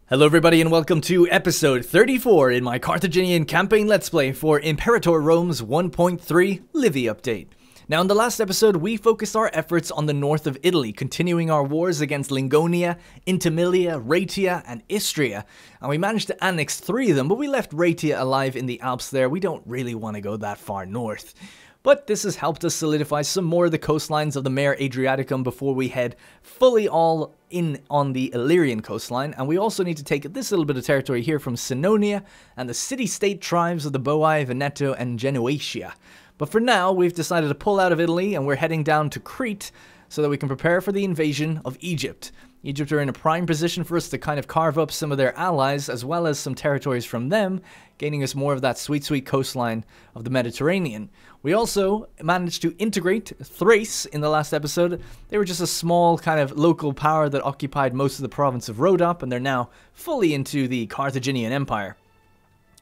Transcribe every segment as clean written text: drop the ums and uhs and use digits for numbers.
Hello everybody and welcome to episode 34 in my Carthaginian campaign let's play for Imperator Rome's 1.3 Livy update. Now in the last episode we focused our efforts on the north of Italy, continuing our wars against Lingonia, Intimilia, Raetia and Istria, and we managed to annex 3 of them, but we left Raetia alive in the Alps there. We don't really want to go that far north. But this has helped us solidify some more of the coastlines of the Mare Adriaticum before we head fully all in on the Illyrian coastline, and we also need to take this little bit of territory here from Sinonia and the city-state tribes of the Boii, Veneto, and Genuatia. But for now, we've decided to pull out of Italy, and we're heading down to Crete so that we can prepare for the invasion of Egypt. Egypt are in a prime position for us to kind of carve up some of their allies, as well as some territories from them, gaining us more of that sweet, sweet coastline of the Mediterranean. We also managed to integrate Thrace in the last episode. They were just a small kind of local power that occupied most of the province of Rhodop, and they're now fully into the Carthaginian Empire.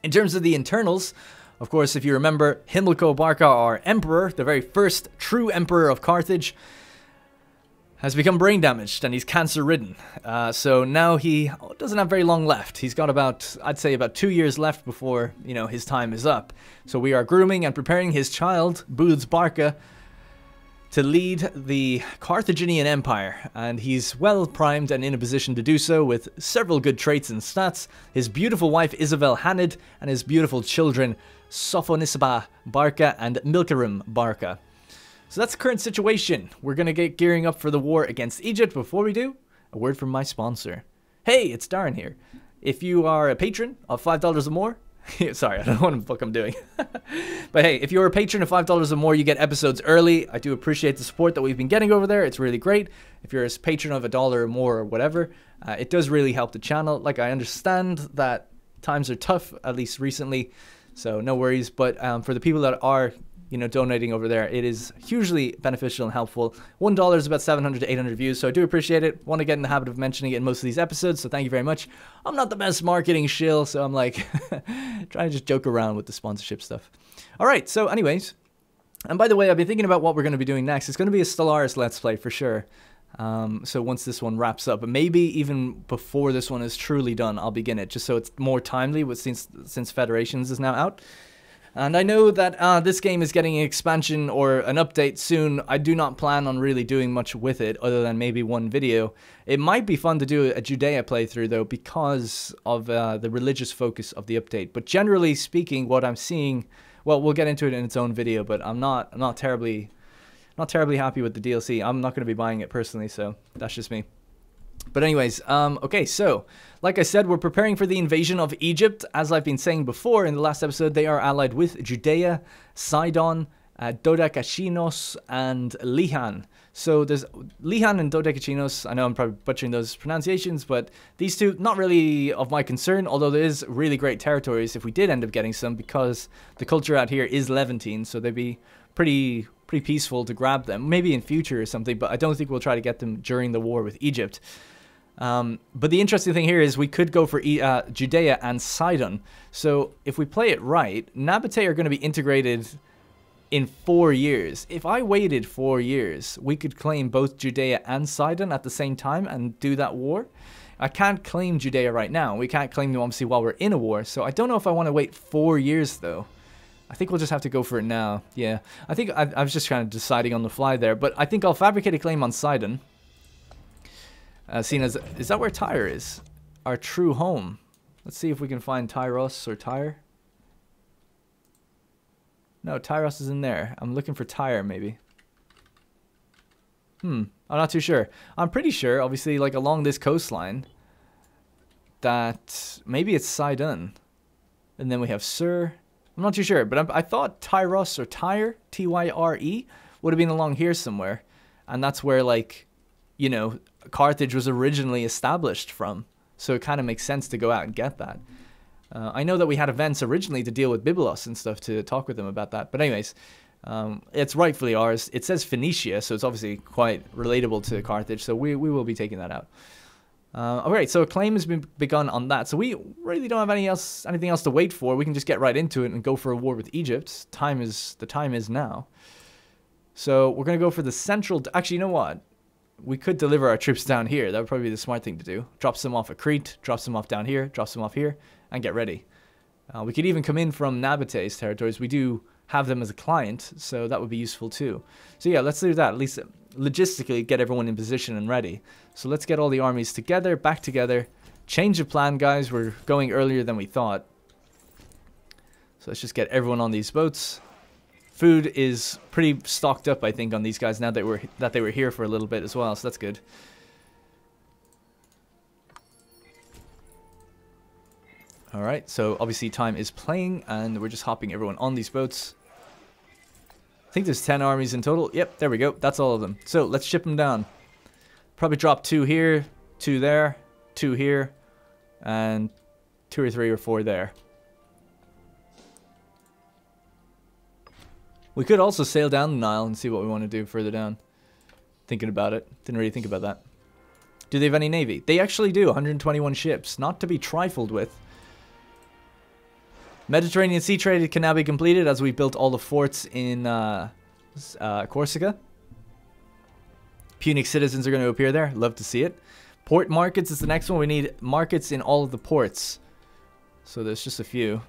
In terms of the internals, of course, if you remember, Himilco Barca, our emperor, the very first true emperor of Carthage, has become brain damaged and he's cancer-ridden. So now he doesn't have very long left. He's got about, I'd say about 2 years left before, his time is up. So we are grooming and preparing his child, Booths Barca, to lead the Carthaginian Empire. And he's well primed and in a position to do so with several good traits and stats. His beautiful wife, Isabel Hanid, and his beautiful children, Sophonisba Barca and Milcarim Barca. So that's the current situation. We're going to get gearing up for the war against Egypt. Before we do, a word from my sponsor. Hey, it's Darren here. If you are a patron of $5 or more, sorry, I don't know what the fuck I'm doing. But hey, if you're a patron of $5 or more, you get episodes early. I do appreciate the support that we've been getting over there. It's really great. If you're a patron of $1 or more or whatever, it does really help the channel. Like, I understand that times are tough, at least recently, so no worries. But for the people that are donating over there, it is hugely beneficial and helpful. $1 is about 700 to 800 views, so I do appreciate it. Want to get in the habit of mentioning it in most of these episodes, so thank you very much. I'm not the best marketing shill, so I'm like trying to just joke around with the sponsorship stuff. All right, so anyways, and by the way, I've been thinking about what we're going to be doing next. It's going to be a Stellaris Let's Play for sure. So once this one wraps up, but maybe even before this one is truly done, I'll begin it, just so it's more timely since Federations is now out. And I know that this game is getting an expansion or an update soon. I do not plan on really doing much with it other than maybe one video. It might be fun to do a Judea playthrough though because of the religious focus of the update. But generally speaking, what I'm seeing, well, we'll get into it in its own video, but I'm not terribly happy with the DLC. I'm not going to be buying it personally, so that's just me. But anyways, okay, so, like I said, we're preparing for the invasion of Egypt. As I've been saying before in the last episode, they are allied with Judea, Sidon, Dodekachinos, and Lihan. So there's Lihan and Dodekachinos. I know I'm probably butchering those pronunciations, but these two, not really of my concern, although there is really great territories if we did end up getting some, because the culture out here is Levantine, so they'd be pretty peaceful to grab them. Maybe in future or something, but I don't think we'll try to get them during the war with Egypt. But the interesting thing here is we could go for Judea and Sidon. So if we play it right, Nabatea are going to be integrated in 4 years. If I waited 4 years, we could claim both Judea and Sidon at the same time and do that war. I can't claim Judea right now. We can't claim them obviously while we're in a war. So I don't know if I want to wait 4 years though. I think we'll just have to go for it now. Yeah, I think I was just kind of deciding on the fly there. But I think I'll fabricate a claim on Sidon. Seen as, is that where Tyre is? Our true home. Let's see if we can find Tyros or Tyre. No, Tyros is in there. I'm looking for Tyre, maybe. I'm not too sure. I'm pretty sure, obviously, like along this coastline, that maybe it's Sidon. And then we have Sur. I'm not too sure, but I thought Tyros or Tyre, T-Y-R-E, would have been along here somewhere. And that's where, like, Carthage was originally established from. So it kind of makes sense to go out and get that. I know that we had events originally to deal with Byblos and stuff to talk with them about that. But anyways, it's rightfully ours. It says Phoenicia, so it's obviously quite relatable to Carthage. So we will be taking that out. Alright, so a claim has been begun on that. So we really don't have anything else to wait for. We can just get right into it and go for a war with Egypt. The time is now. So we're going to go for the central... Actually, you know what? we could deliver our troops down here. That would probably be the smart thing to do. Drops them off at Crete, drops them off down here, drops them off here, and get ready. We could even come in from Nabate's territories. We do have them as a client, so that would be useful too. So yeah, let's do that. At least logistically get everyone in position and ready. So let's get all the armies together, back together. Change of plan, guys. We're going earlier than we thought. So let's just get everyone on these boats. Food is pretty stocked up, I think, on these guys now that they were here for a little bit as well, so that's good. Alright, so obviously time is playing, and we're just hopping everyone on these boats. I think there's 10 armies in total. Yep, there we go. That's all of them. So let's ship them down. Probably drop 2 here, 2 there, 2 here, and 2 or 3 or 4 there. We could also sail down the Nile and see what we want to do further down. Thinking about it. Didn't really think about that. Do they have any navy? They actually do. 121 ships. Not to be trifled with. Mediterranean sea trade can now be completed as we built all the forts in Corsica. Punic citizens are going to appear there. Love to see it. Port markets is the next one. We need markets in all of the ports. So there's just a few.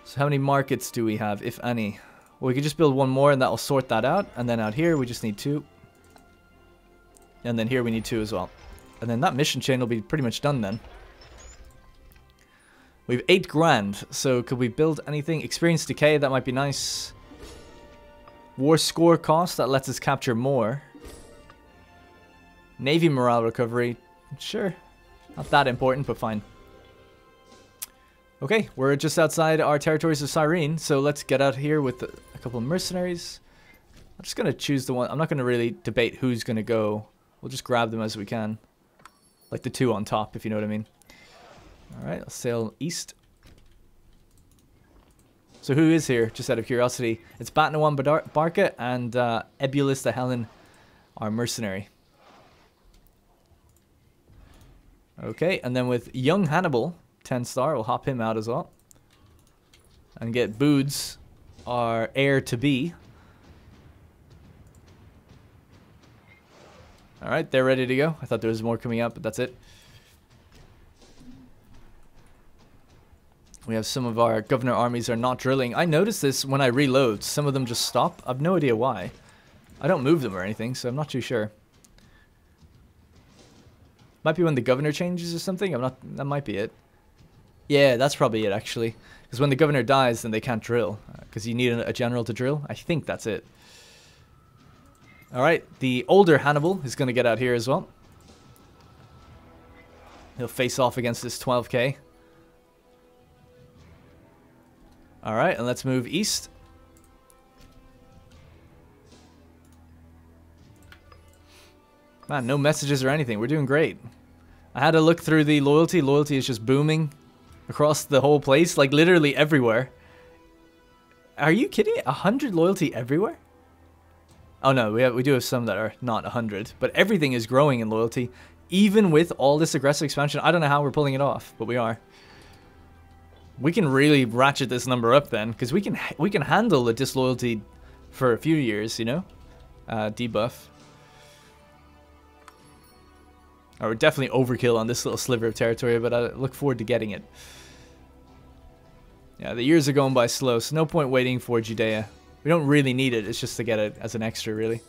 So how many markets do we have, if any? Well, we could just build one more and that'll sort that out. And then out here, we just need 2. And then here we need 2 as well. And then that mission chain will be pretty much done then. We have 8 grand. So could we build anything? Experience decay, that might be nice. War score cost, that lets us capture more. Navy morale recovery, sure. Not that important, but fine. Okay, we're just outside our territories of Cyrene, so let's get out here with a couple of mercenaries. I'm just going to choose the one. I'm not going to really debate who's going to go. We'll just grab them as we can. Like the 2 on top, if you know what I mean. Alright, let's sail east. So who is here, just out of curiosity? It's Batnawan Barca and Ebulus the Helen, our mercenary. Okay, and then with young Hannibal... 10 star, we'll hop him out as well. And get Boods, our heir to be. Alright, they're ready to go. I thought there was more coming up, but that's it. We have some of our governor armies are not drilling. I noticed this when I reload. Some of them just stop. I have no idea why. I don't move them or anything, so I'm not too sure. Might be when the governor changes or something. That might be it. Yeah, that's probably it, actually. Because when the governor dies, then they can't drill. Because you need a general to drill. I think that's it. Alright, the older Hannibal is going to get out here as well. He'll face off against this 12k. Alright, and let's move east. Man, no messages or anything. We're doing great. I had to look through the loyalty. Loyalty is just booming. Across the whole place, like literally everywhere. Are you kidding? 100 loyalty everywhere? Oh no, we do have some that are not 100, but everything is growing in loyalty, even with all this aggressive expansion. I don't know how we're pulling it off, but we are. We can really ratchet this number up then, because we can handle the disloyalty for a few years, you know, debuff. We're definitely overkill on this little sliver of territory, but I look forward to getting it. Yeah, the years are going by slow, so no point waiting for Judea. We don't really need it, it's just to get it as an extra, really.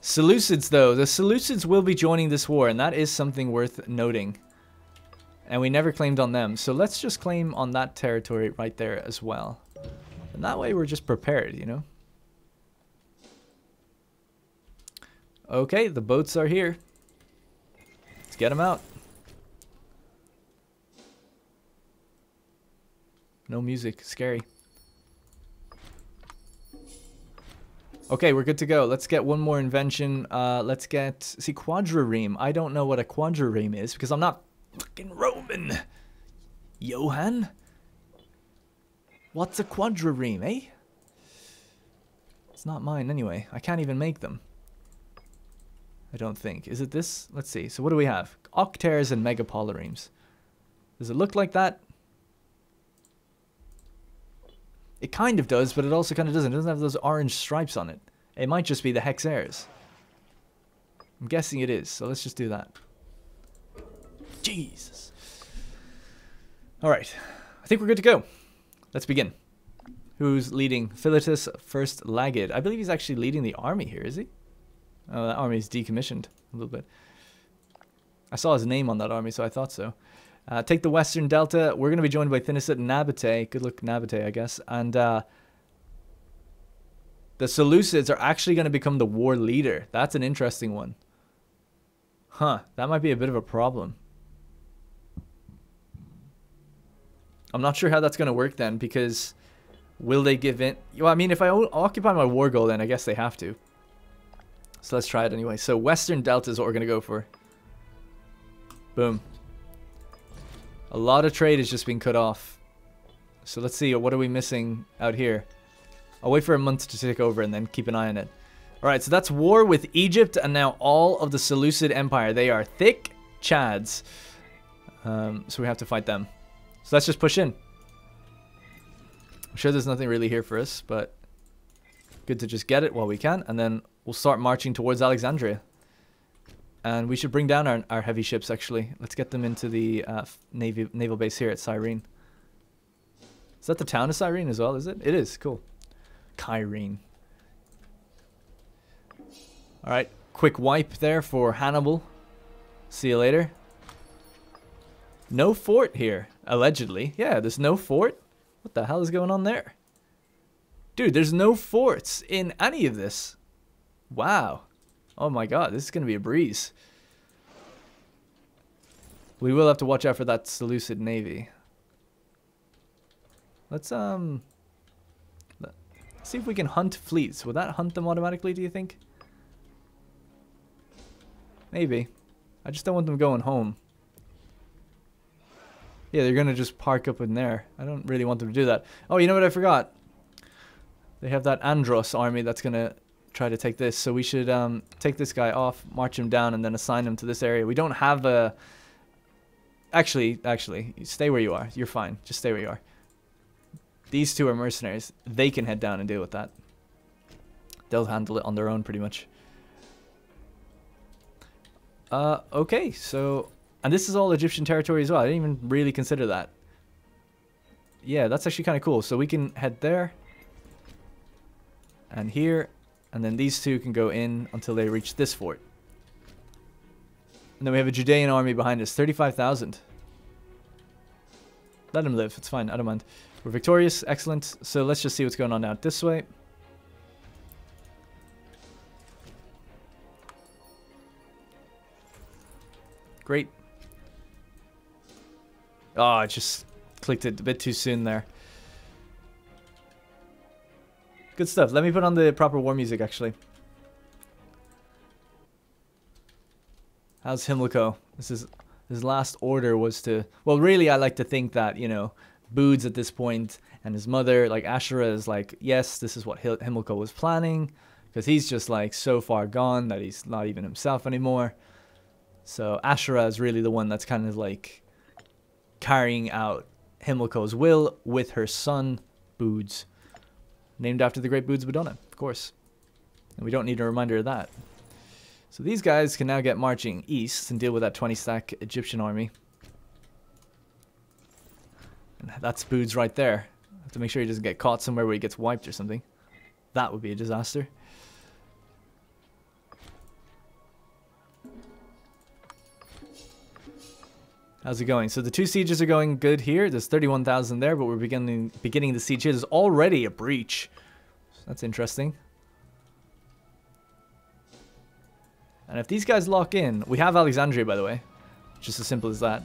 Seleucids, though. The Seleucids will be joining this war, and that is something worth noting. And we never claimed on them, so let's just claim on that territory right there as well. And that way we're just prepared, you know? Okay, the boats are here. Let's get them out. No music. Scary. Okay, we're good to go. Let's get one more invention. Let's get... See, quadrireme. I don't know what a quadrireme is because I'm not fucking Roman. Johan? What's a quadrireme, eh? It's not mine anyway. I can't even make them. I don't think. Is it this? Let's see. So what do we have? Octares and megapolaremes. Does it look like that? It kind of does, but it also kind of doesn't. It doesn't have those orange stripes on it. It might just be the hexares. I'm guessing it is, so let's just do that. Jesus. Alright, I think we're good to go. Let's begin. Who's leading? Philetus First Lagged. I believe he's actually leading the army here, is he? Oh, that army is decommissioned a little bit. I saw his name on that army, so I thought so. Take the Western Delta. We're going to be joined by Thinis at Nabate. Good luck, Nabate, I guess. And the Seleucids are actually going to become the war leader. That's an interesting one. Huh, that might be a bit of a problem. I'm not sure how that's going to work then, because will they give in? Well, I mean, if I occupy my war goal, then I guess they have to. So let's try it anyway. So Western Delta is what we're going to go for. Boom. A lot of trade is just being cut off. So let's see, what are we missing out here? I'll wait for a month to take over and then keep an eye on it. Alright, so that's war with Egypt and now all of the Seleucid Empire. They are thick chads. So we have to fight them. So let's just push in. I'm sure there's nothing really here for us, but good to just get it while we can. And then we'll start marching towards Alexandria. And we should bring down our heavy ships, actually. Let's get them into the naval base here at Cyrene. Is that the town of Cyrene as well, is it? It is, cool. Cyrene. Alright, quick wipe there for Hannibal. See you later. No fort here, allegedly. Yeah, there's no fort. What the hell is going on there? Dude, there's no forts in any of this. Wow. Oh my god, this is going to be a breeze. We will have to watch out for that Seleucid navy. Let's see if we can hunt fleets. Will that hunt them automatically, do you think? Maybe. I just don't want them going home. Yeah, they're going to just park up in there. I don't really want them to do that. Oh, you know what I forgot? They have that Andros army that's going to try to take this. So we should take this guy off, march him down, and then assign him to this area. We don't have a... Actually, stay where you are. You're fine. Just stay where you are. These two are mercenaries. They can head down and deal with that. They'll handle it on their own, pretty much. Okay, so... And this is all Egyptian territory as well. I didn't even really consider that. Yeah, that's actually kind of cool. So we can head there. And here. And then these two can go in until they reach this fort. And then we have a Judean army behind us. 35,000. Let them live. It's fine. I don't mind. We're victorious. Excellent. So let's just see what's going on now this way. Great. Oh, I just clicked it a bit too soon there. Good stuff. Let me put on the proper war music, actually. How's Himilco? His last order was to... Well, really, I like to think that, you know, Boods at this point and his mother, like Ashura, is like, yes, this is what Himilco was planning. Because he's just, like, so far gone that he's not even himself anymore. So Ashura is really the one that's kind of, like, carrying out Himilco's will with her son, Boods. Named after the great Boods Badona, of course. And we don't need a reminder of that. So these guys can now get marching east and deal with that 20-stack Egyptian army. And that's Boods right there. I have to make sure he doesn't get caught somewhere where he gets wiped or something. That would be a disaster. How's it going? So the two sieges are going good here. There's 31,000 there, but we're beginning the siege here. There's already a breach. So that's interesting. And if these guys lock in... We have Alexandria, by the way. Just as simple as that.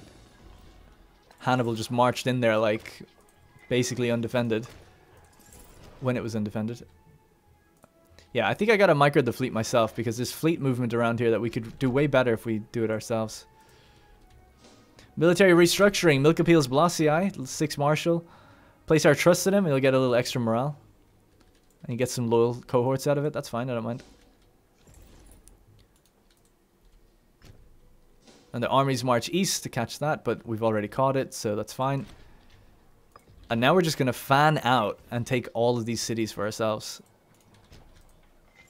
Hannibal just marched in there, like, basically undefended. When it was undefended. Yeah, I think I gotta micro the fleet myself, because there's fleet movement around here that we could do way better if we do it ourselves. Military restructuring. Milk appeals Blasiai, 6 Marshal. Place our trust in him. He'll get a little extra morale. And he gets some loyal cohorts out of it. That's fine. I don't mind. And the armies march east to catch that. But we've already caught it. So that's fine. And now we're just going to fan out and take all of these cities for ourselves.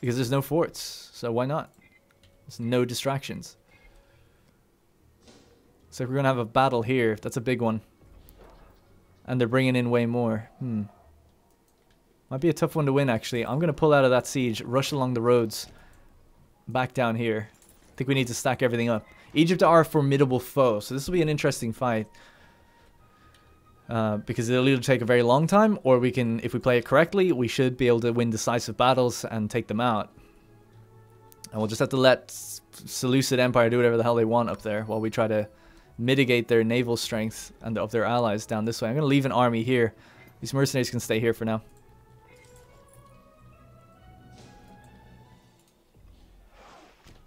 Because there's no forts. So why not? There's no distractions. So we're going to have a battle here. That's a big one. And they're bringing in way more. Might be a tough one to win, actually. I'm going to pull out of that siege, rush along the roads, back down here. I think we need to stack everything up. Egypt are a formidable foe, so this will be an interesting fight. Because it'll either take a very long time, or we can, if we play it correctly, we should be able to win decisive battles and take them out. And we'll just have to let Seleucid Empire do whatever the hell they want up there while we try to mitigate their naval strength and of their allies down this way. I'm going to leave an army here. These mercenaries can stay here for now.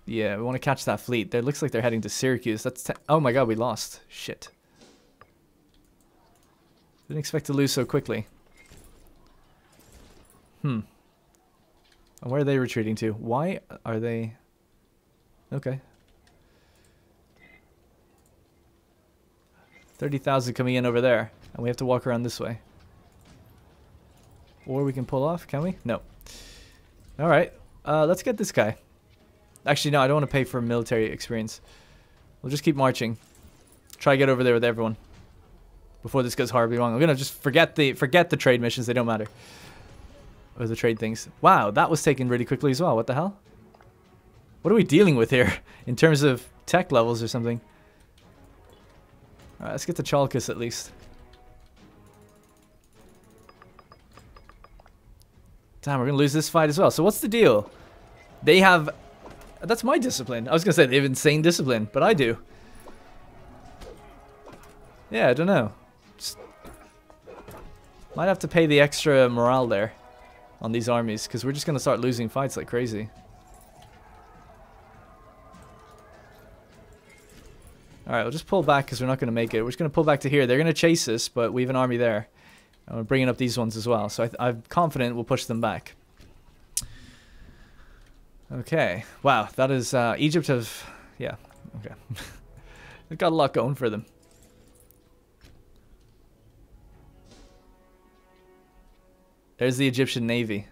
Yeah, we want to catch that fleet. It looks like they're heading to Syracuse. That's oh my god, we lost. Shit. Didn't expect to lose so quickly. And where are they retreating to? Why are they... Okay. 30,000 coming in over there. And we have to walk around this way. Or we can pull off, can we? No. Alright. Let's get this guy. Actually, no, I don't want to pay for military experience. We'll just keep marching. Try to get over there with everyone. Before this goes horribly wrong. I'm going to just forget the trade missions. They don't matter. Or the trade things. Wow, that was taken really quickly as well. What the hell? What are we dealing with here? In terms of tech levels or something. Alright, let's get to Chalkis at least. Damn, we're going to lose this fight as well. So what's the deal? They have... That's my discipline. I was going to say they have insane discipline, but I do. Yeah, I don't know. Just might have to pay the extra morale there on these armies, because we're just going to start losing fights like crazy. Alright, we'll just pull back because we're not going to make it. We're just going to pull back to here. They're going to chase us, but we have an army there. And we're bringing up these ones as well, so I'm confident we'll push them back. Okay. Wow, that is... Egypt have... Yeah, okay. They've got a lot going for them. There's the Egyptian Navy.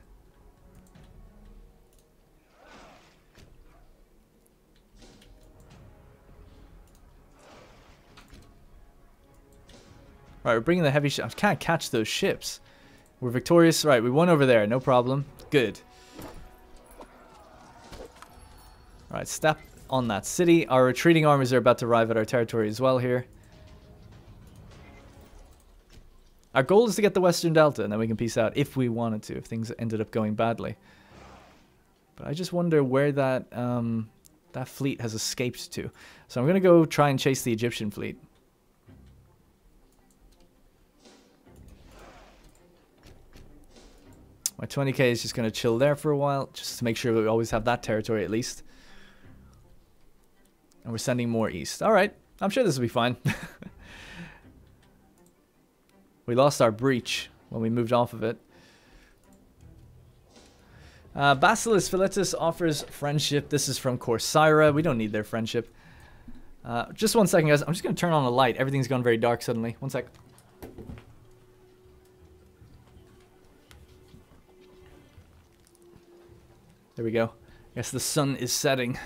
Right, we're bringing the heavy ships. I can't catch those ships. We're victorious. Right, we won over there. No problem. Good. Alright, step on that city. Our retreating armies are about to arrive at our territory as well here. Our goal is to get the Western Delta, and then we can peace out if we wanted to, if things ended up going badly. But I just wonder where that that fleet has escaped to. So I'm going to go try and chase the Egyptian fleet. My 20k is just going to chill there for a while, just to make sure we always have that territory at least. And we're sending more east. Alright, I'm sure this will be fine. We lost our breach when we moved off of it. Basilis Philetus offers friendship. This is from Corcyra. We don't need their friendship. Just 1 second, guys. I'm just going to turn on a light. Everything's gone very dark suddenly. 1 sec. There we go. I guess the sun is setting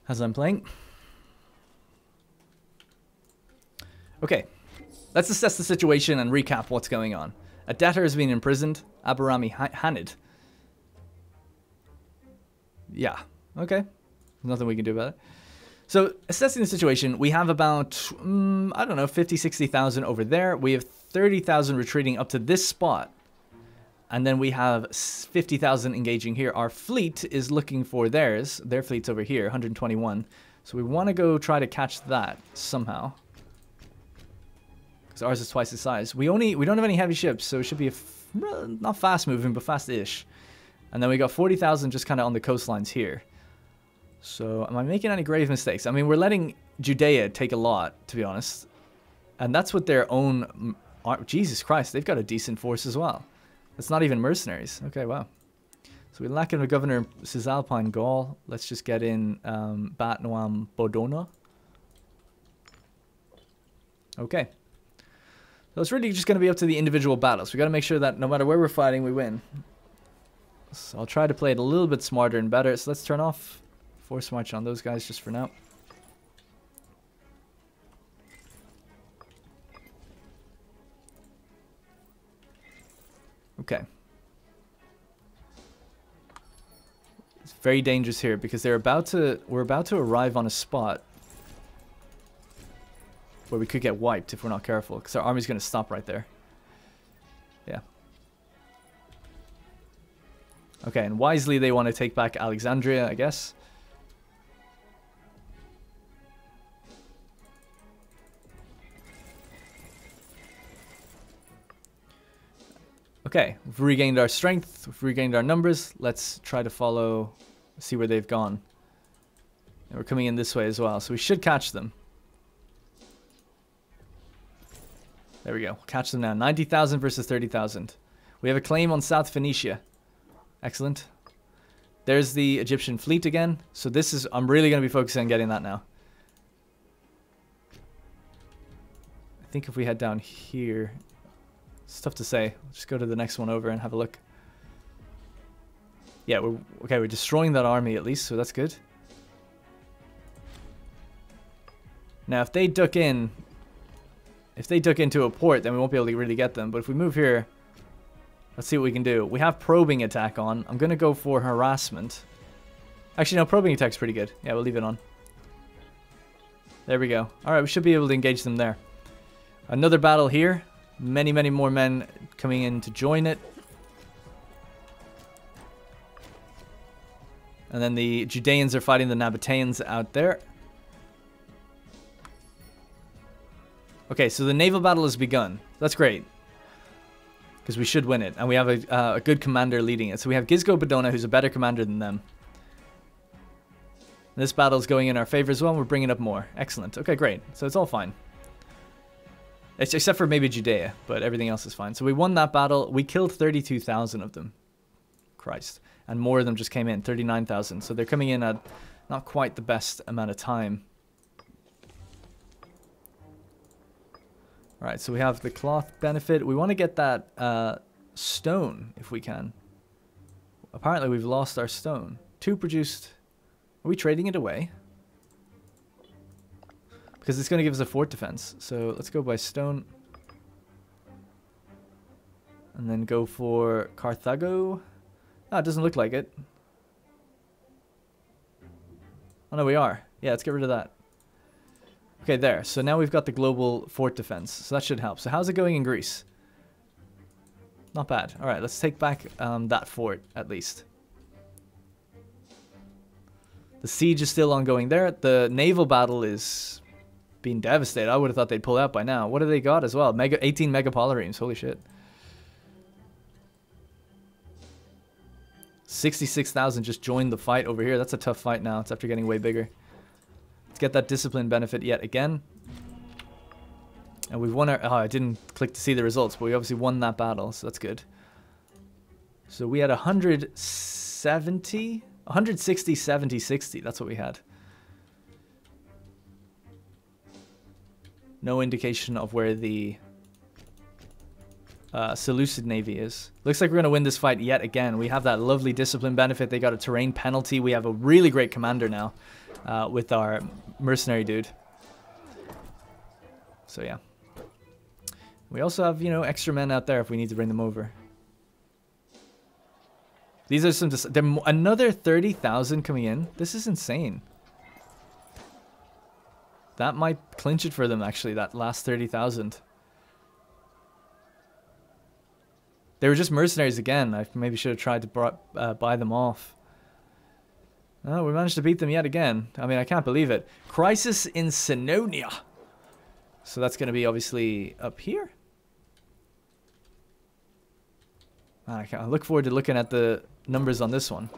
as I'm playing. Okay. Let's assess the situation and recap what's going on. A debtor has been imprisoned. Abarami Hanid. Yeah. Okay. Nothing we can do about it. So, assessing the situation, we have about, I don't know, 50, 60,000 over there. We have 30,000 retreating up to this spot. And then we have 50,000 engaging here. Our fleet is looking for theirs. Their fleet's over here, 121. So we want to go try to catch that somehow. Because ours is twice the size. We don't have any heavy ships, so it should be not fast moving, but fast-ish. And then we got 40,000 just kind of on the coastlines here. So am I making any grave mistakes? I mean, we're letting Judea take a lot, to be honest. And that's what their own... Jesus Christ, they've got a decent force as well. It's not even mercenaries. Okay, wow. So we lack a governor in Cisalpine Gaul. Let's just get in Bat Noam Bodona. Okay. So it's really just going to be up to the individual battles. We got to make sure that no matter where we're fighting, we win. So I'll try to play it a little bit smarter and better. So let's turn off Force march on those guys just for now. Okay. It's very dangerous here because we're about to arrive on a spot where we could get wiped if we're not careful, because our army's going to stop right there. Yeah. Okay, and wisely they want to take back Alexandria, I guess. Okay, we've regained our strength, we've regained our numbers. Let's try to follow, see where they've gone. And we're coming in this way as well, so we should catch them. There we go. Catch them now. 90,000 versus 30,000. We have a claim on South Phoenicia. Excellent. There's the Egyptian fleet again. So this is... I'm really going to be focusing on getting that now. I think if we head down here... It's tough to say. Let's just go to the next one over and have a look. Yeah, we're destroying that army at least, so that's good. Now, if they duck in... If they duck into a port, then we won't be able to really get them. But if we move here, let's see what we can do. We have probing attack on. I'm going to go for harassment. Actually, no, probing attack's pretty good. Yeah, we'll leave it on. There we go. All right, we should be able to engage them there. Another battle here. Many, many more men coming in to join it. And then the Judeans are fighting the Nabateans out there. Okay, so the naval battle has begun. That's great. Because we should win it. And we have a good commander leading it. So we have Gisgo Badona, who's a better commander than them. And this battle is going in our favor as well. And we're bringing up more. Excellent. Okay, great. So it's all fine. Except for maybe Judea. But everything else is fine. So we won that battle. We killed 32,000 of them. Christ. And more of them just came in. 39,000. So they're coming in at not quite the best amount of time. Alright, so we have the cloth benefit. We want to get that stone, if we can. Apparently we've lost our stone. 2 produced... Are we trading it away? Because it's going to give us a fort defense. So let's go by stone. And then go for Carthago. Ah, it doesn't look like it. Oh no, we are. Yeah, let's get rid of that. Okay, there. So now we've got the global fort defense. So that should help. So how's it going in Greece? Not bad. All right, let's take back that fort, at least. The siege is still ongoing there. The naval battle is being devastated. I would have thought they'd pull out by now. What have they got as well? 18 megapolyremes. Holy shit. 66,000 just joined the fight over here. That's a tough fight now. It's after getting way bigger. Let's get that discipline benefit yet again. And we've won our... Oh, I didn't click to see the results, but we obviously won that battle, so that's good. So we had 170... 160, 70, 60. That's what we had. No indication of where the Seleucid Navy is. Looks like we're going to win this fight yet again. We have that lovely discipline benefit. They got a terrain penalty. We have a really great commander now with our mercenary dude. So yeah. We also have, you know, extra men out there if we need to bring them over. These are some... Another 30,000 coming in. This is insane. That might clinch it for them, actually, that last 30,000. They were just mercenaries again. I maybe should have tried to buy them off. Oh, we managed to beat them yet again. I mean, I can't believe it. Crisis in Sinonia. So that's going to be obviously up here. I look forward to looking at the numbers on this one.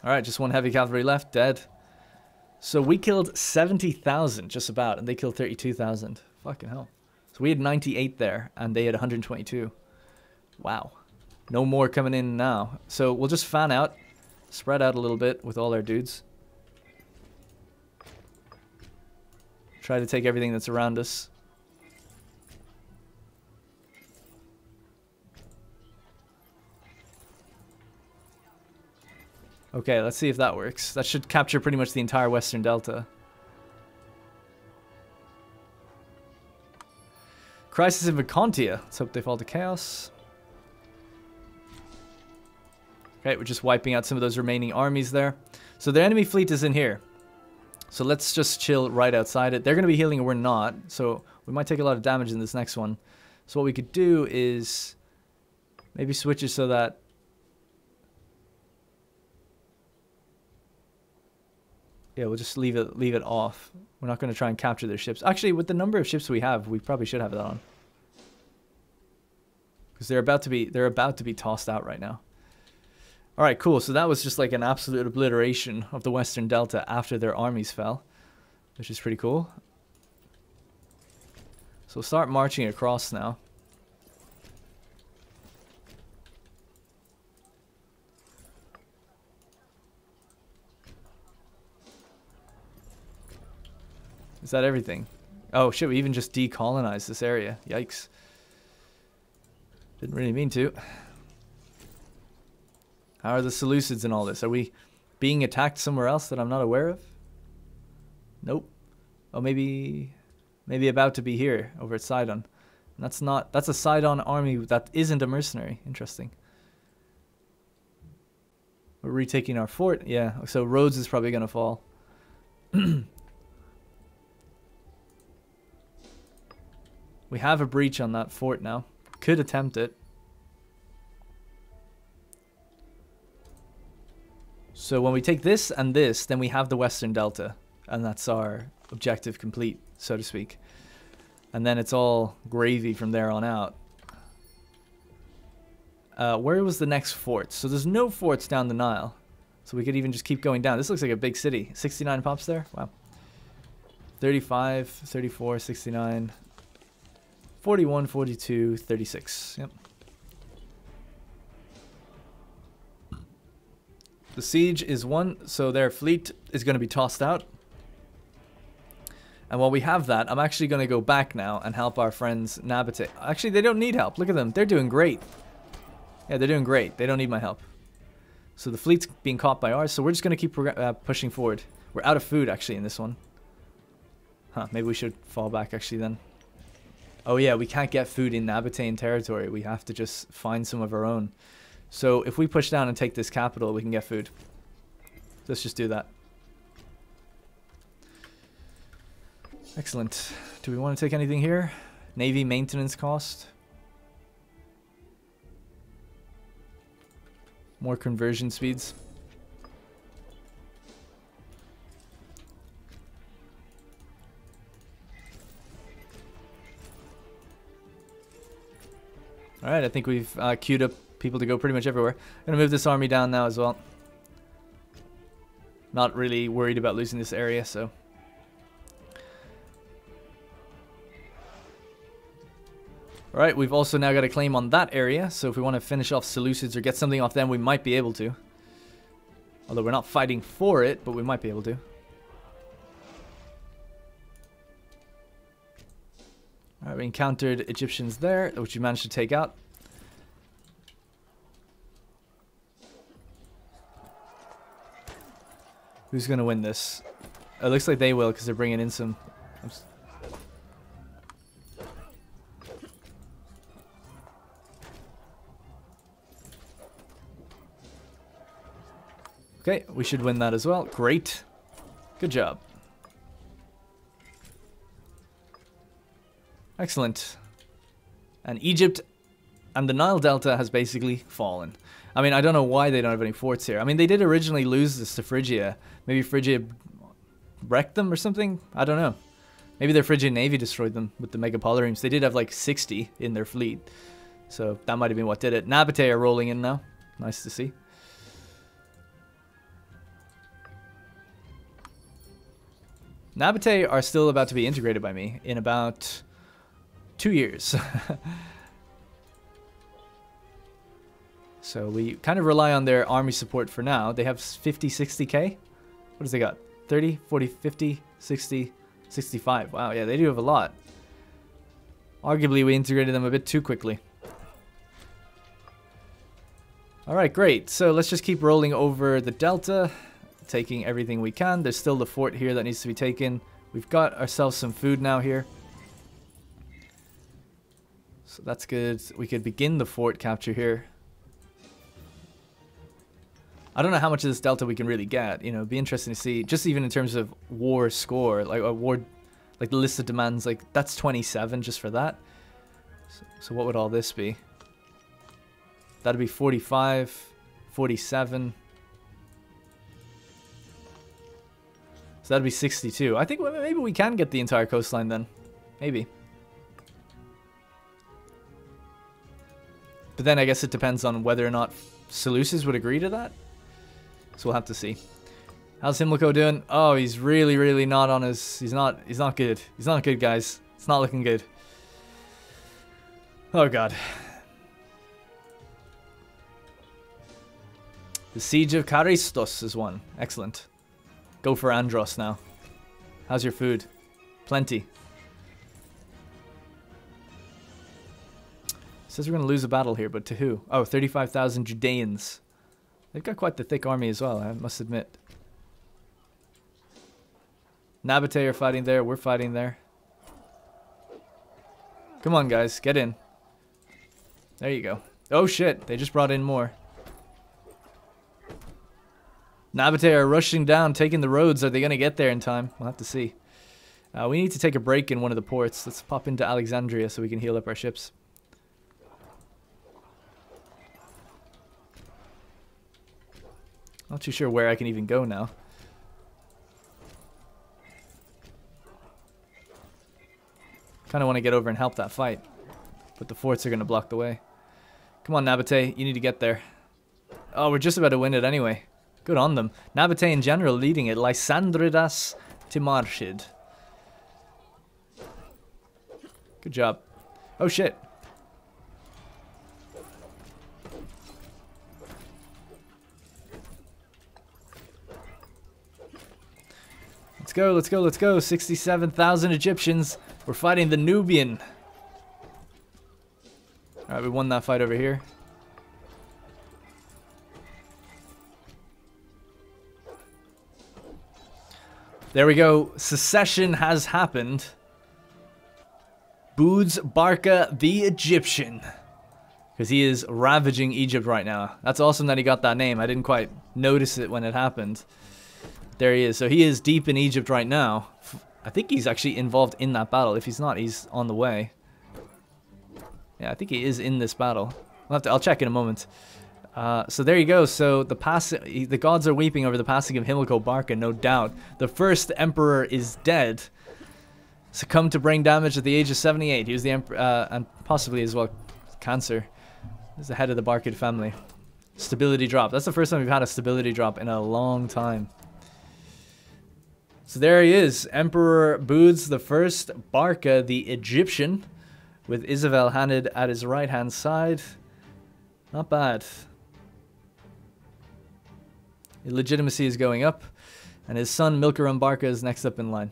Alright, just one heavy cavalry left, dead. So we killed 70,000 just about, and they killed 32,000. Fucking hell. So we had 98 there, and they had 122. Wow. No more coming in now. So we'll just fan out, spread out a little bit with all our dudes. Try to take everything that's around us. Okay, let's see if that works. That should capture pretty much the entire western delta. Crisis in Vicontia. Let's hope they fall to chaos. Okay, we're just wiping out some of those remaining armies there. So their enemy fleet is in here. So let's just chill right outside it. They're going to be healing and we're not. So we might take a lot of damage in this next one. So what we could do is maybe switch it so that... Yeah, we'll just leave it off. We're not going to try and capture their ships. Actually, with the number of ships we have, we probably should have that on. Because they're about to be tossed out right now. All right, cool. So that was just like an absolute obliteration of the Western Delta after their armies fell, which is pretty cool. So we'll start marching across now. Is that everything? Oh shit, we even just decolonized this area. Yikes. Didn't really mean to. How are the Seleucids in all this? Are we being attacked somewhere else that I'm not aware of? Nope. Oh, maybe about to be here over at Sidon. That's a Sidon army that isn't a mercenary. Interesting. We're retaking our fort. Yeah, so Rhodes is probably going to fall. We have a breach on that fort now. Could attempt it. So when we take this and this, then we have the Western Delta. And that's our objective complete, so to speak. And then it's all gravy from there on out. Where was the next fort? So there's no forts down the Nile. So we could even just keep going down. This looks like a big city. 69 pops there? Wow. 35, 34, 69... 41, 42, 36. Yep. The siege is won, so their fleet is going to be tossed out. And while we have that, I'm actually going to go back now and help our friends Nabatea. Actually, they don't need help. Look at them. They're doing great. Yeah, they're doing great. They don't need my help. So the fleet's being caught by ours, so we're just going to keep pushing forward. We're out of food, actually, in this one. Huh, maybe we should fall back, actually, then. Oh yeah, we can't get food in Nabatean territory. We have to just find some of our own. So if we push down and take this capital, we can get food. Let's just do that. Excellent. Do we want to take anything here? Navy maintenance cost. More conversion speeds. Alright, I think we've queued up people to go pretty much everywhere. I'm going to move this army down now as well. Not really worried about losing this area, so... Alright, we've also now got a claim on that area, so if we want to finish off Seleucids or get something off them, we might be able to. Although we're not fighting for it, but we might be able to. Alright, we encountered Egyptians there, which we managed to take out. Who's going to win this? It looks like they will because they're bringing in some... Okay, we should win that as well. Great. Good job. Excellent. And Egypt and the Nile Delta has basically fallen. I mean, I don't know why they don't have any forts here. I mean, they did originally lose this to Phrygia. Maybe Phrygia wrecked them or something? I don't know. Maybe their Phrygian navy destroyed them with the megapolyremes. They did have like 60 in their fleet. So that might have been what did it. Nabatea are rolling in now. Nice to see. Nabatea are still about to be integrated by me in about 2 years. So we kind of rely on their army support for now. They have 50, 60k. What does they got? 30, 40, 50, 60, 65. Wow, yeah, they do have a lot. Arguably, we integrated them a bit too quickly. Alright, great. So let's just keep rolling over the delta, taking everything we can. There's still the fort here that needs to be taken. We've got ourselves some food now here. So that's good. We could begin the fort capture here. I don't know how much of this delta we can really get. You know, it'd be interesting to see, just even in terms of war score, like a war, like the list of demands, like that's 27 just for that. So what would all this be? That'd be 45, 47. So that'd be 62. I think maybe we can get the entire coastline then. Maybe. But then I guess it depends on whether or not Seleucus would agree to that. So we'll have to see. How's Himilco doing? Oh, he's really, really not on his... He's not good. He's not good, guys. It's not looking good. Oh, God. The Siege of Charistos is won. Excellent. Go for Andros now. How's your food? Plenty. Says we're going to lose a battle here, but to who? Oh, 35,000 Judeans. They've got quite the thick army as well, I must admit. Nabatea are fighting there. We're fighting there. Come on, guys. Get in. There you go. Oh, shit. They just brought in more. Nabatea are rushing down, taking the roads. Are they going to get there in time? We'll have to see. We need to take a break in one of the ports. Let's pop into Alexandria so we can heal up our ships. Not too sure where I can even go now. Kind of want to get over and help that fight. But the forts are going to block the way. Come on, Nabatea. You need to get there. Oh, we're just about to win it anyway. Good on them. Nabatea in general leading it. Lysandridas to Marshid. Good job. Oh, shit. Let's go, let's go, let's go. 67,000 Egyptians. We're fighting the Nubian. Alright, we won that fight over here. There we go. Secession has happened. Boods Barca the Egyptian. Because he is ravaging Egypt right now. That's awesome that he got that name. I didn't quite notice it when it happened. There he is. So he is deep in Egypt right now. I think he's actually involved in that battle. If he's not, he's on the way. Yeah, I think he is in this battle. I'll check in a moment. So there you go. So the gods are weeping over the passing of Himilco Barca, no doubt. The first emperor is dead. Succumbed to brain damage at the age of 78. He was the emperor, and possibly as well cancer. He's the head of the Barcid family. Stability drop. That's the first time we've had a stability drop in a long time. So there he is, Emperor Boods the First, Barca the Egyptian, with Isabel handed at his right-hand side. Not bad. His legitimacy is going up, and his son Milkaram Barca is next up in line.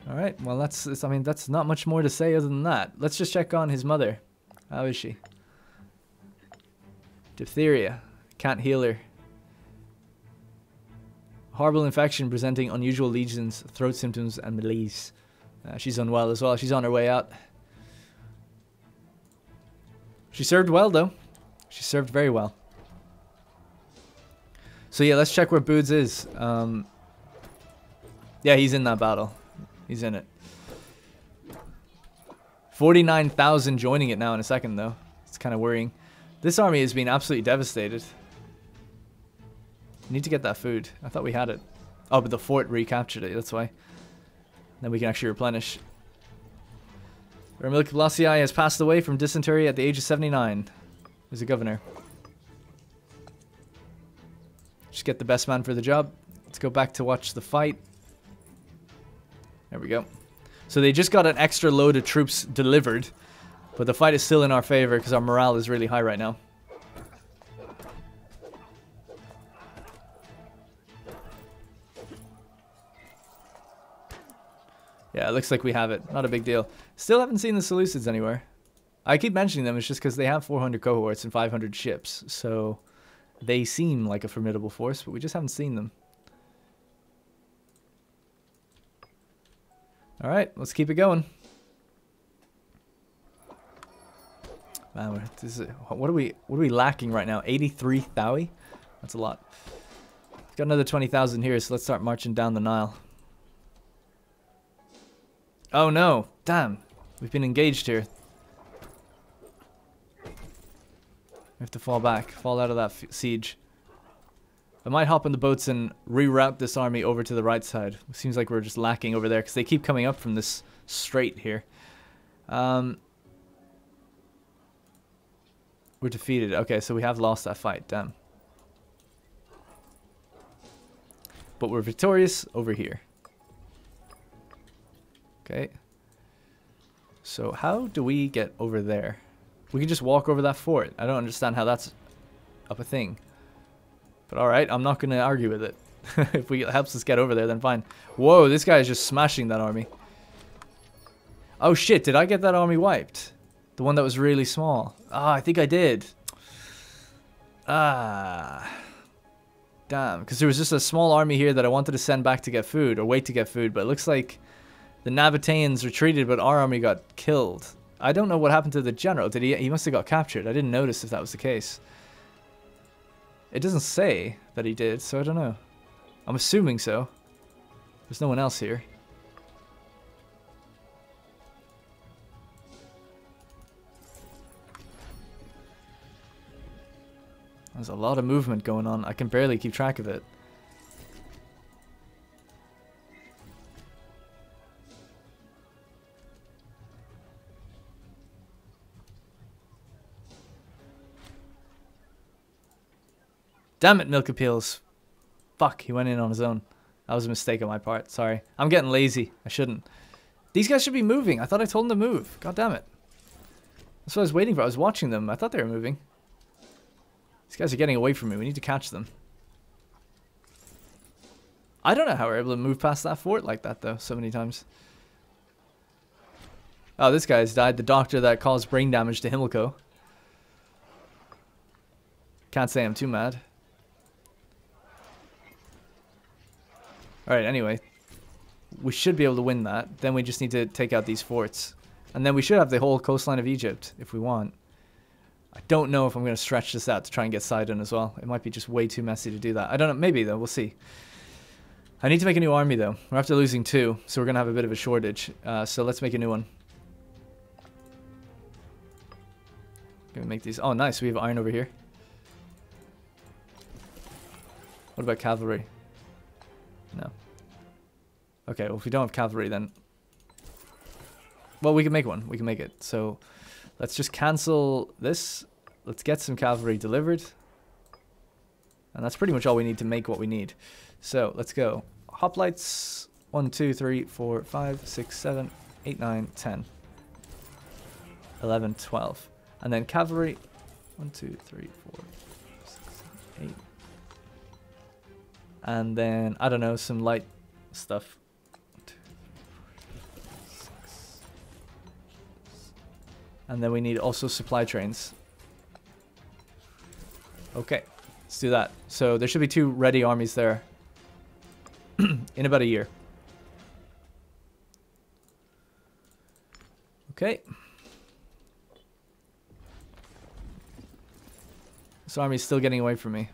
All right, well I mean that's not much more to say other than that. Let's just check on his mother. How is she? Diphtheria, can't heal her. Horrible infection presenting unusual lesions, throat symptoms, and malaise. She's unwell as well. She's on her way out. She served well, though. She served very well. So yeah, let's check where Boods is. Yeah, he's in that battle. He's in it. 49,000 joining it now in a second, though. It's kind of worrying. This army has been absolutely devastated. Need to get that food. I thought we had it. Oh, but the fort recaptured it. That's why. Then we can actually replenish. Ermil Blasii has passed away from dysentery at the age of 79. He's a governor. Just get the best man for the job. Let's go back to watch the fight. There we go. So they just got an extra load of troops delivered. But the fight is still in our favor because our morale is really high right now. Yeah, it looks like we have it. Not a big deal. Still haven't seen the Seleucids anywhere. I keep mentioning them, it's just because they have 400 cohorts and 500 ships, so they seem like a formidable force, but we just haven't seen them. Alright, let's keep it going. Man, what are we lacking right now? 83 Thaui? That's a lot. We've got another 20,000 here, so let's start marching down the Nile. Oh no, damn. We've been engaged here. We have to fall back, fall out of that siege. I might hop on the boats and reroute this army over to the right side. It seems like we're just lacking over there because they keep coming up from this strait here. We're defeated. Okay, so we have lost that fight. Damn. But we're victorious over here. Okay. So how do we get over there? We can just walk over that fort. I don't understand how that's up a thing. But alright, I'm not going to argue with it. If it helps us get over there, then fine. Whoa, this guy is just smashing that army. Oh shit, did I get that army wiped? The one that was really small. Ah, I think I did. Ah. Damn, because there was just a small army here that I wanted to send back to get food, or wait to get food, but it looks like the Nabateans retreated, but our army got killed. I don't know what happened to the general. Did he must have got captured. I didn't notice if that was the case. It doesn't say that he did, so I don't know. I'm assuming so. There's no one else here. There's a lot of movement going on. I can barely keep track of it. Damn it, Milk Appeals. Fuck, he went in on his own. That was a mistake on my part. Sorry. I'm getting lazy. I shouldn't. These guys should be moving. I thought I told them to move. God damn it. That's what I was waiting for. I was watching them. I thought they were moving. These guys are getting away from me. We need to catch them. I don't know how we're able to move past that fort like that, though, so many times. Oh, this guy's died. The doctor that caused brain damage to Himilco. Can't say I'm too mad. Alright, anyway. We should be able to win that. Then we just need to take out these forts. And then we should have the whole coastline of Egypt, if we want. I don't know if I'm going to stretch this out to try and get Sidon as well. It might be just way too messy to do that. I don't know. Maybe, though. We'll see. I need to make a new army, though. We're after losing 2, so we're going to have a bit of a shortage. So let's make a new one. Gonna make these. Oh, nice. We have iron over here. What about cavalry? No. Okay, well, if we don't have cavalry, then... Well, we can make one. We can make it. So, let's just cancel this. Let's get some cavalry delivered. And that's pretty much all we need to make what we need. So, let's go. Hoplites. 1, 2, 3, 4, 5, 6, 7, 8, 9, 10. 11, 12. And then cavalry. 1, 2, 3, 4, 6, 7, 8. And then, I don't know, some light stuff. 1, 2, 3, 4, 5, 6. And then we need also supply trains. Okay, let's do that. So there should be 2 ready armies there in about a year. Okay. This army's still getting away from me.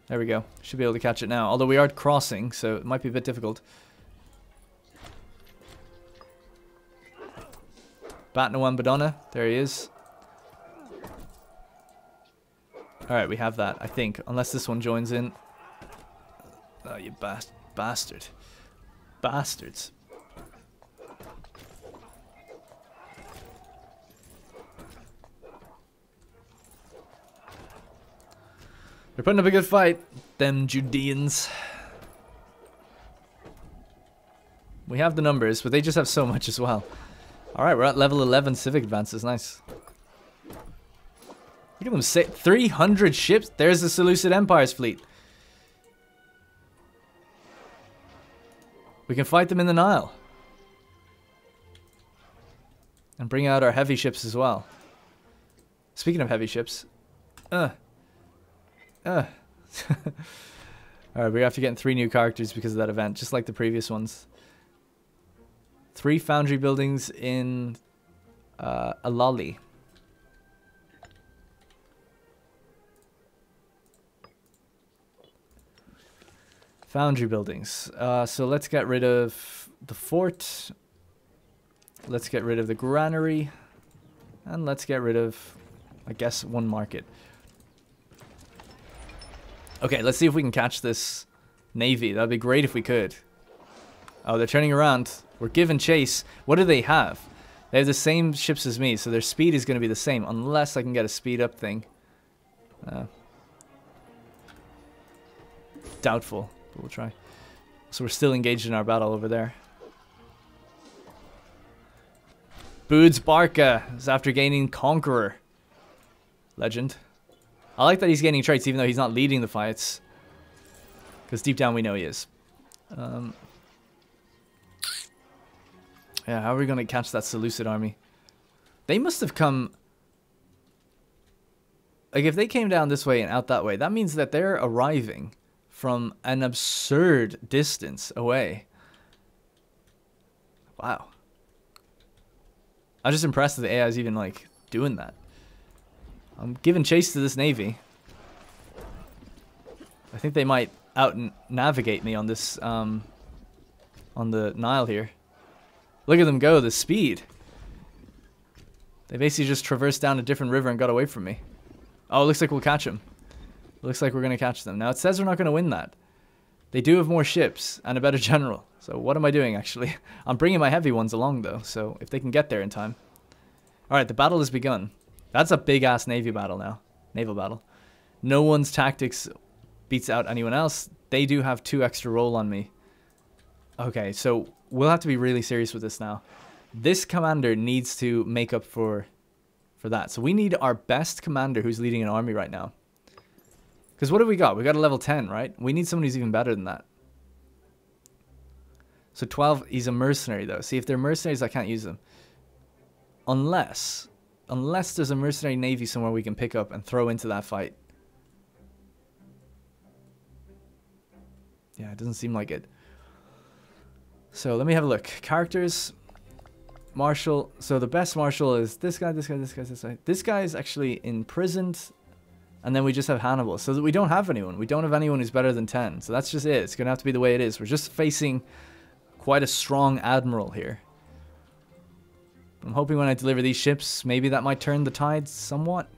There we go. Should be able to catch it now. Although we are crossing, so it might be a bit difficult. Batnawan Badonna. There he is. Alright, we have that, I think. Unless this one joins in. Oh, you bastard. Bastards. They're putting up a good fight, them Judeans. We have the numbers, but they just have so much as well. Alright, we're at level 11 civic advances. Nice. Look at them say 300 ships. There's the Seleucid Empire's fleet. We can fight them in the Nile. And bring out our heavy ships as well. Speaking of heavy ships. Alright, we have to get 3 new characters because of that event, just like the previous ones. 3 foundry buildings in Alali. Foundry buildings. So let's get rid of the fort. Let's get rid of the granary. And let's get rid of, I guess, 1 market. Okay, let's see if we can catch this navy. That'd be great if we could. Oh, they're turning around. We're giving chase. What do they have? They have the same ships as me, so their speed is going to be the same, unless I can get a speed up thing. Doubtful, but we'll try. So we're still engaged in our battle over there. Boods Barca is after gaining Conqueror. Legend. I like that he's gaining traits even though he's not leading the fights. Because deep down we know he is. Yeah, how are we going to catch that Seleucid army? They must have come... Like, if they came down this way and out that way, that means that they're arriving from an absurd distance away. Wow. I'm just impressed that the AI is even, like, doing that. I'm giving chase to this navy. I think they might out-navigate me on this, on the Nile here. Look at them go, the speed. They basically just traversed down a different river and got away from me. Oh, it looks like we'll catch them. Looks like we're going to catch them. Now, it says we're not going to win that. They do have more ships and a better general. So what am I doing, actually? I'm bringing my heavy ones along, though. So if they can get there in time. Alright, the battle has begun. That's a big-ass navy battle now. Naval battle. No one's tactics beats out anyone else. They do have 2 extra roll on me. Okay, so we'll have to be really serious with this now. This commander needs to make up for that. So we need our best commander who's leading an army right now. Because what have we got? We got a level 10, right? We need someone who's even better than that. So 12, he's a mercenary though. See, if they're mercenaries, I can't use them. Unless there's a mercenary navy somewhere we can pick up and throw into that fight. Yeah, it doesn't seem like it. So let me have a look. Characters. Marshal. So the best Marshal is this guy, this guy, this guy, this guy. This guy is actually imprisoned. And then we just have Hannibal. So that we don't have anyone. We don't have anyone who's better than 10. So that's just it. It's going to have to be the way it is. We're just facing quite a strong admiral here. I'm hoping when I deliver these ships, maybe that might turn the tides somewhat.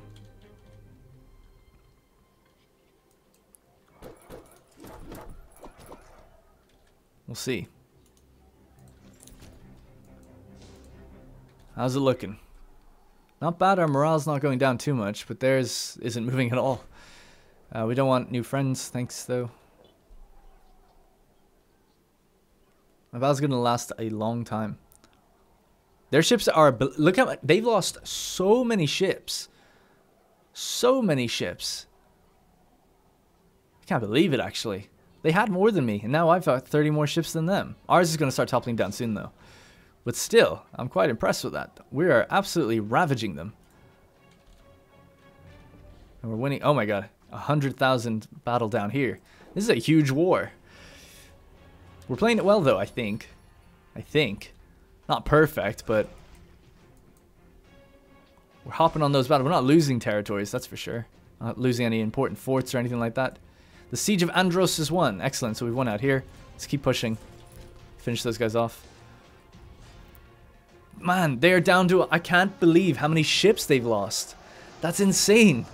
We'll see. How's it looking? Not bad, our morale's not going down too much, but theirs isn't moving at all. We don't want new friends, thanks though. My battle's gonna last a long time. Their ships are, look how they've lost so many ships. So many ships. I can't believe it actually. They had more than me, and now I've got 30 more ships than them. Ours is gonna start toppling down soon though. But still, I'm quite impressed with that. We are absolutely ravaging them. And we're winning. Oh my god. 100,000 battle down here. This is a huge war. We're playing it well though, I think. Not perfect, but we're hopping on those battles. We're not losing territories, that's for sure. Not losing any important forts or anything like that. The Siege of Andros is won. Excellent, so we've won out here. Let's keep pushing. Finish those guys off. Man, they're down to... I can't believe how many ships they've lost. That's insane.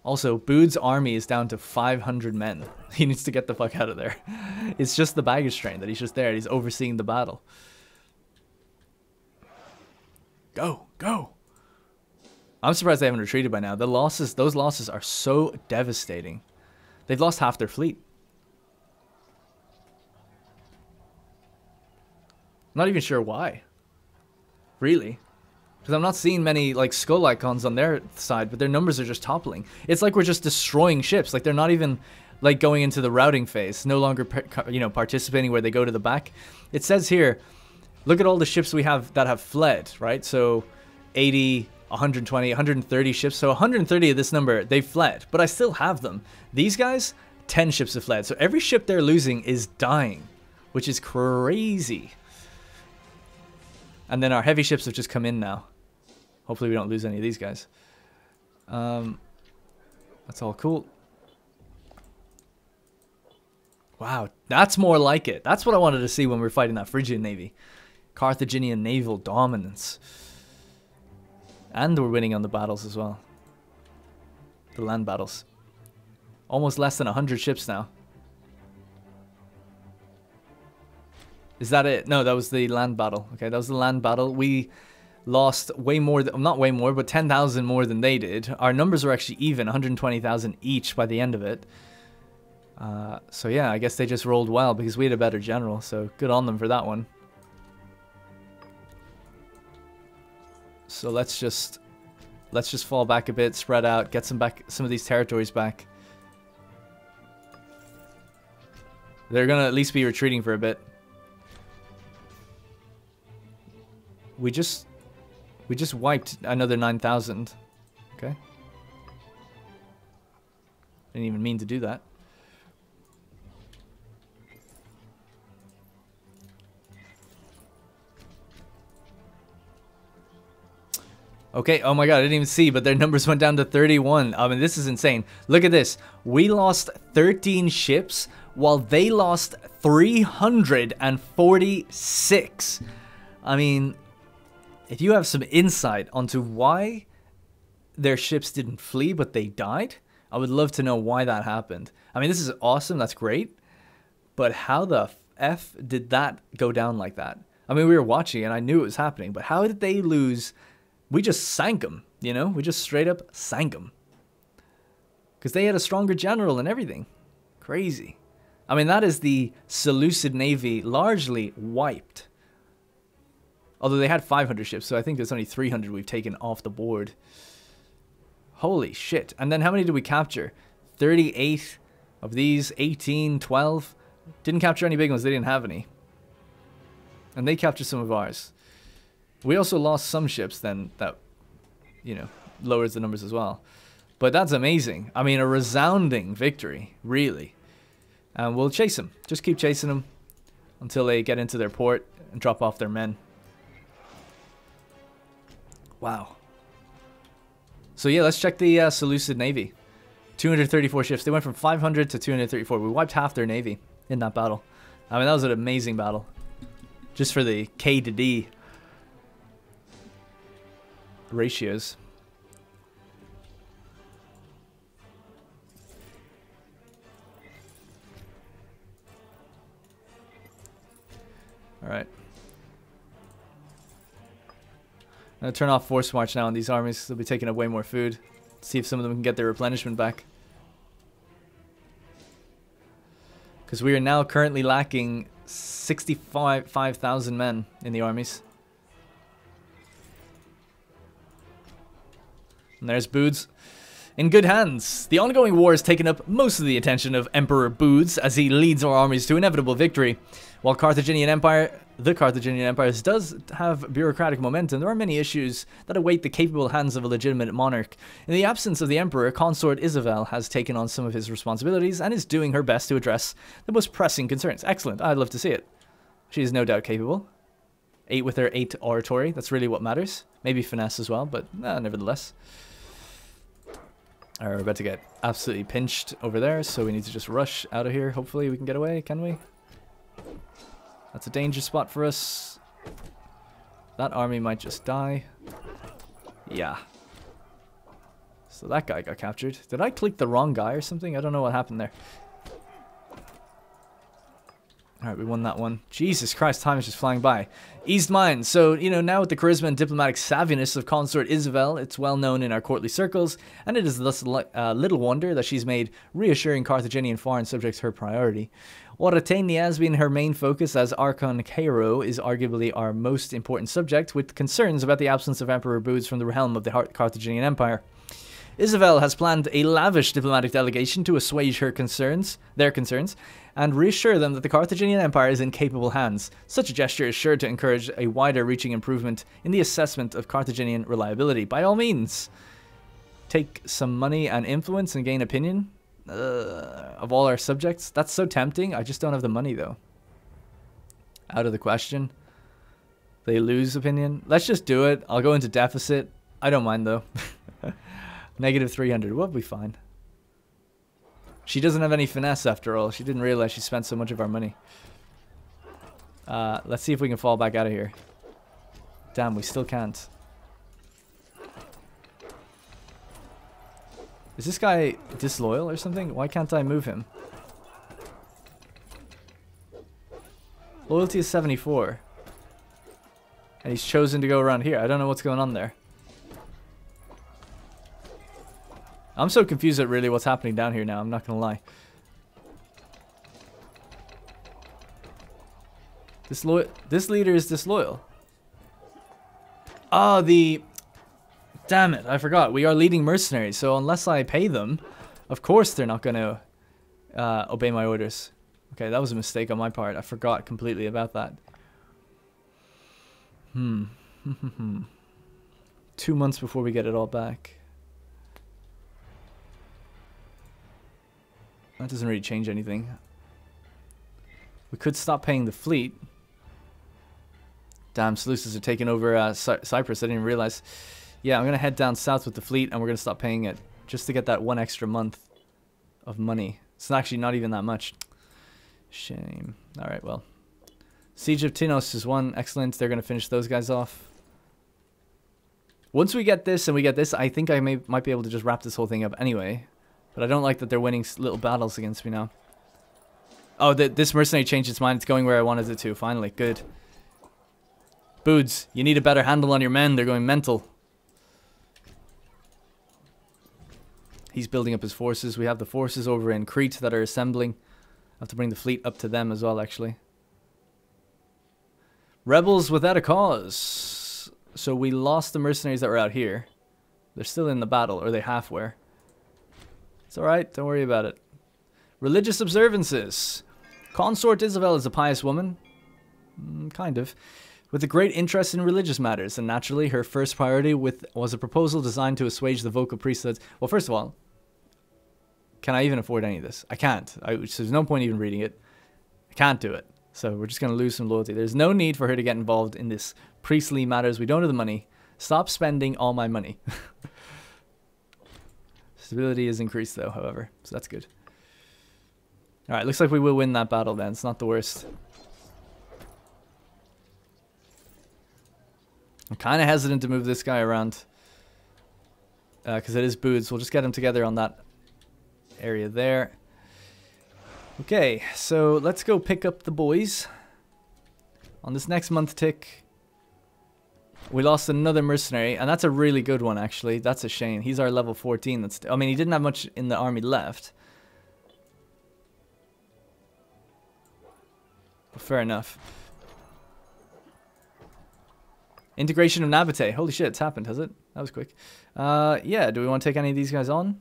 Also, Bood's army is down to 500 men. He needs to get the fuck out of there. It's just the baggage train that he's just there. He's overseeing the battle. Go, go. I'm surprised they haven't retreated by now. The losses, those losses are so devastating. They've lost half their fleet. Not even sure why. Really? Because I'm not seeing many like skull icons on their side, but their numbers are just toppling. It's like we're just destroying ships. Like they're not even like going into the routing phase, no longer participating where they go to the back. It says here, Look at all the ships we have that have fled, right? So 80, 120, 130 ships. So 130 of this number, they've fled, but I still have them. These guys, 10 ships have fled. So every ship they're losing is dying, which is crazy. And then our heavy ships have just come in now. Hopefully we don't lose any of these guys. That's all cool. Wow, that's more like it. That's what I wanted to see when we were fighting that Phrygian navy. Carthaginian naval dominance. And we're winning on the battles as well. The land battles. Almost less than 100 ships now. Is that it? No, that was the land battle. Okay, that was the land battle. We lost way more, not way more, but 10,000 more than they did. Our numbers were actually even, 120,000 each by the end of it. So yeah, I guess they just rolled well because we had a better general. So good on them for that one. So let's just fall back a bit, spread out, get some of these territories back. They're gonna at least be retreating for a bit. We just wiped another 9,000. Okay. Didn't even mean to do that. Okay, oh my god, I didn't even see, but their numbers went down to 31. I mean, this is insane. Look at this. We lost 13 ships, while they lost 346. I mean, if you have some insight onto why their ships didn't flee, but they died, I would love to know why that happened. I mean, this is awesome, that's great. But how the F did that go down like that? I mean, we were watching and I knew it was happening, but how did they lose? We just sank them, you know? We just straight up sank them. Because they had a stronger general and everything. Crazy. I mean, that is the Seleucid navy largely wiped. Although they had 500 ships, so I think there's only 300 we've taken off the board. Holy shit. And then how many did we capture? 38 of these, 18, 12. Didn't capture any big ones, they didn't have any. And they captured some of ours. We also lost some ships then that, you know, lowers the numbers as well. But that's amazing. I mean, a resounding victory, really. And we'll chase them. Just keep chasing them until they get into their port and drop off their men. Wow. So yeah, let's check the Seleucid navy. 234 ships. They went from 500 to 234. We wiped half their navy in that battle. I mean, that was an amazing battle. Just for the K to D ratios. All right. I'm gonna turn off force march now on these armies. They'll be taking up way more food. See if some of them can get their replenishment back. Because we are now currently lacking 65,000 men in the armies. And there's Booths. In good hands. The ongoing war has taken up most of the attention of Emperor Booths as he leads our armies to inevitable victory. While the Carthaginian Empire does have bureaucratic momentum, there are many issues that await the capable hands of a legitimate monarch. In the absence of the Emperor, Consort Isabel has taken on some of his responsibilities and is doing her best to address the most pressing concerns. Excellent. I'd love to see it. She is no doubt capable. 8 with her 8 oratory. That's really what matters. Maybe finesse as well, but nevertheless. Alright, we're about to get absolutely pinched over there, so we need to just rush out of here. Hopefully we can get away, can we? That's a danger spot for us. That army might just die. Yeah. So that guy got captured. Did I click the wrong guy or something? I don't know what happened there. Alright, we won that one. Jesus Christ, time is just flying by. Eased minds. So, you know, now with the charisma and diplomatic savviness of Consort Isabel, it's well known in our courtly circles, and it is thus little wonder that she's made reassuring Carthaginian foreign subjects her priority. Oratania has been her main focus, as Archon Cairo is arguably our most important subject, with concerns about the absence of Emperor Booths from the helm of the Carthaginian Empire. Isabel has planned a lavish diplomatic delegation to assuage their concerns, and reassure them that the Carthaginian Empire is in capable hands. Such a gesture is sure to encourage a wider-reaching improvement in the assessment of Carthaginian reliability. By all means, take some money and influence and gain opinion of all our subjects. That's so tempting. I just don't have the money, though. Out of the question. They lose opinion. Let's just do it. I'll go into deficit. I don't mind, though. Negative 300. We'll be fine. She doesn't have any finesse, after all. She didn't realize she spent so much of our money. Let's see if we can fall back out of here. Damn, we still can't. Is this guy disloyal or something? Why can't I move him? Loyalty is 74. And he's chosen to go around here. I don't know what's going on there. I'm so confused at really what's happening down here now. I'm not going to lie. This leader is disloyal. Oh, damn it. I forgot. We are leading mercenaries. So unless I pay them, of course they're not going to obey my orders. Okay, that was a mistake on my part. I forgot completely about that. 2 months before we get it all back. That doesn't really change anything. We could stop paying the fleet. Damn, Seleucids are taking over Cyprus. I didn't even realize. Yeah, I'm going to head down south with the fleet and we're going to stop paying it. Just to get that 1 extra month of money. It's actually not even that much. Shame. Alright, well. Siege of Tinos is won. Excellent. They're going to finish those guys off. Once we get this and we get this, I think I might be able to just wrap this whole thing up anyway. But I don't like that they're winning little battles against me now. Oh, this mercenary changed its mind. It's going where I wanted it to. Finally. Good. Boods, you need a better handle on your men. They're going mental. He's building up his forces. We have the forces over in Crete that are assembling. I have to bring the fleet up to them as well, actually. Rebels without a cause. So we lost the mercenaries that were out here. They're still in the battle, or they half were. It's alright, don't worry about it. Religious observances. Consort Isabel is a pious woman. Kind of. With a great interest in religious matters, and naturally her first priority was a proposal designed to assuage the vocal priesthoods. Well, first of all, can I even afford any of this? I can't. So there's no point even reading it. I can't do it. So we're just going to lose some loyalty. There's no need for her to get involved in this priestly matters. We don't have the money. Stop spending all my money. Stability is increased though, however, so that's good. Alright, looks like we will win that battle then. It's not the worst. I'm kind of hesitant to move this guy around. Because it is Boods. We'll just get them together on that area there. Okay, so let's go pick up the boys. On this next month tick, we lost another mercenary, and that's a really good one, actually. That's a shame. He's our level 14. I mean, he didn't have much in the army left. But fair enough. Integration of Nabate. Holy shit, it's happened, has it? That was quick. Yeah, do we want to take any of these guys on?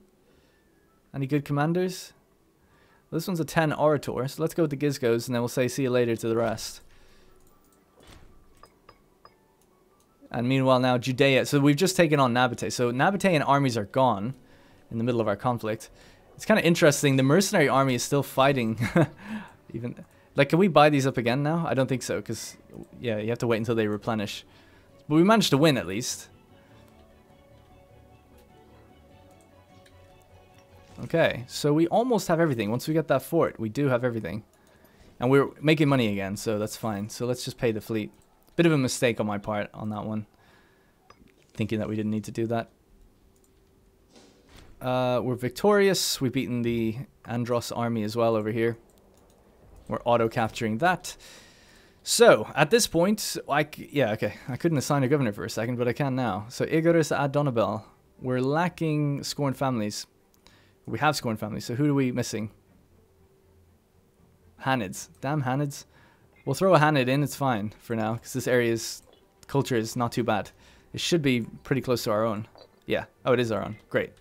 Any good commanders? This one's a 10 orator, so let's go with the Gizgos, and then we'll say see you later to the rest. And meanwhile now, Judea. So we've just taken on Nabate. So Nabatean armies are gone in the middle of our conflict. It's kind of interesting. The mercenary army is still fighting. Even like, can we buy these up again now? I don't think so, because, yeah, you have to wait until they replenish. But we managed to win, at least. Okay, so we almost have everything. Once we get that fort, we do have everything. And we're making money again, so that's fine. So let's just pay the fleet. Bit of a mistake on my part on that one. Thinking that we didn't need to do that. We're victorious. We've beaten the Andros army as well over here. We're auto-capturing that. So, at this point, yeah, okay. I couldn't assign a governor for a second, but I can now. So, Igoris ad Donabel. We're lacking scorned families. We have scorned families, so who are we missing? Hanids. Damn Hanids. We'll throw a Hanid in, it's fine for now, because this area's culture is not too bad. It should be pretty close to our own. Yeah. Oh, it is our own. Great.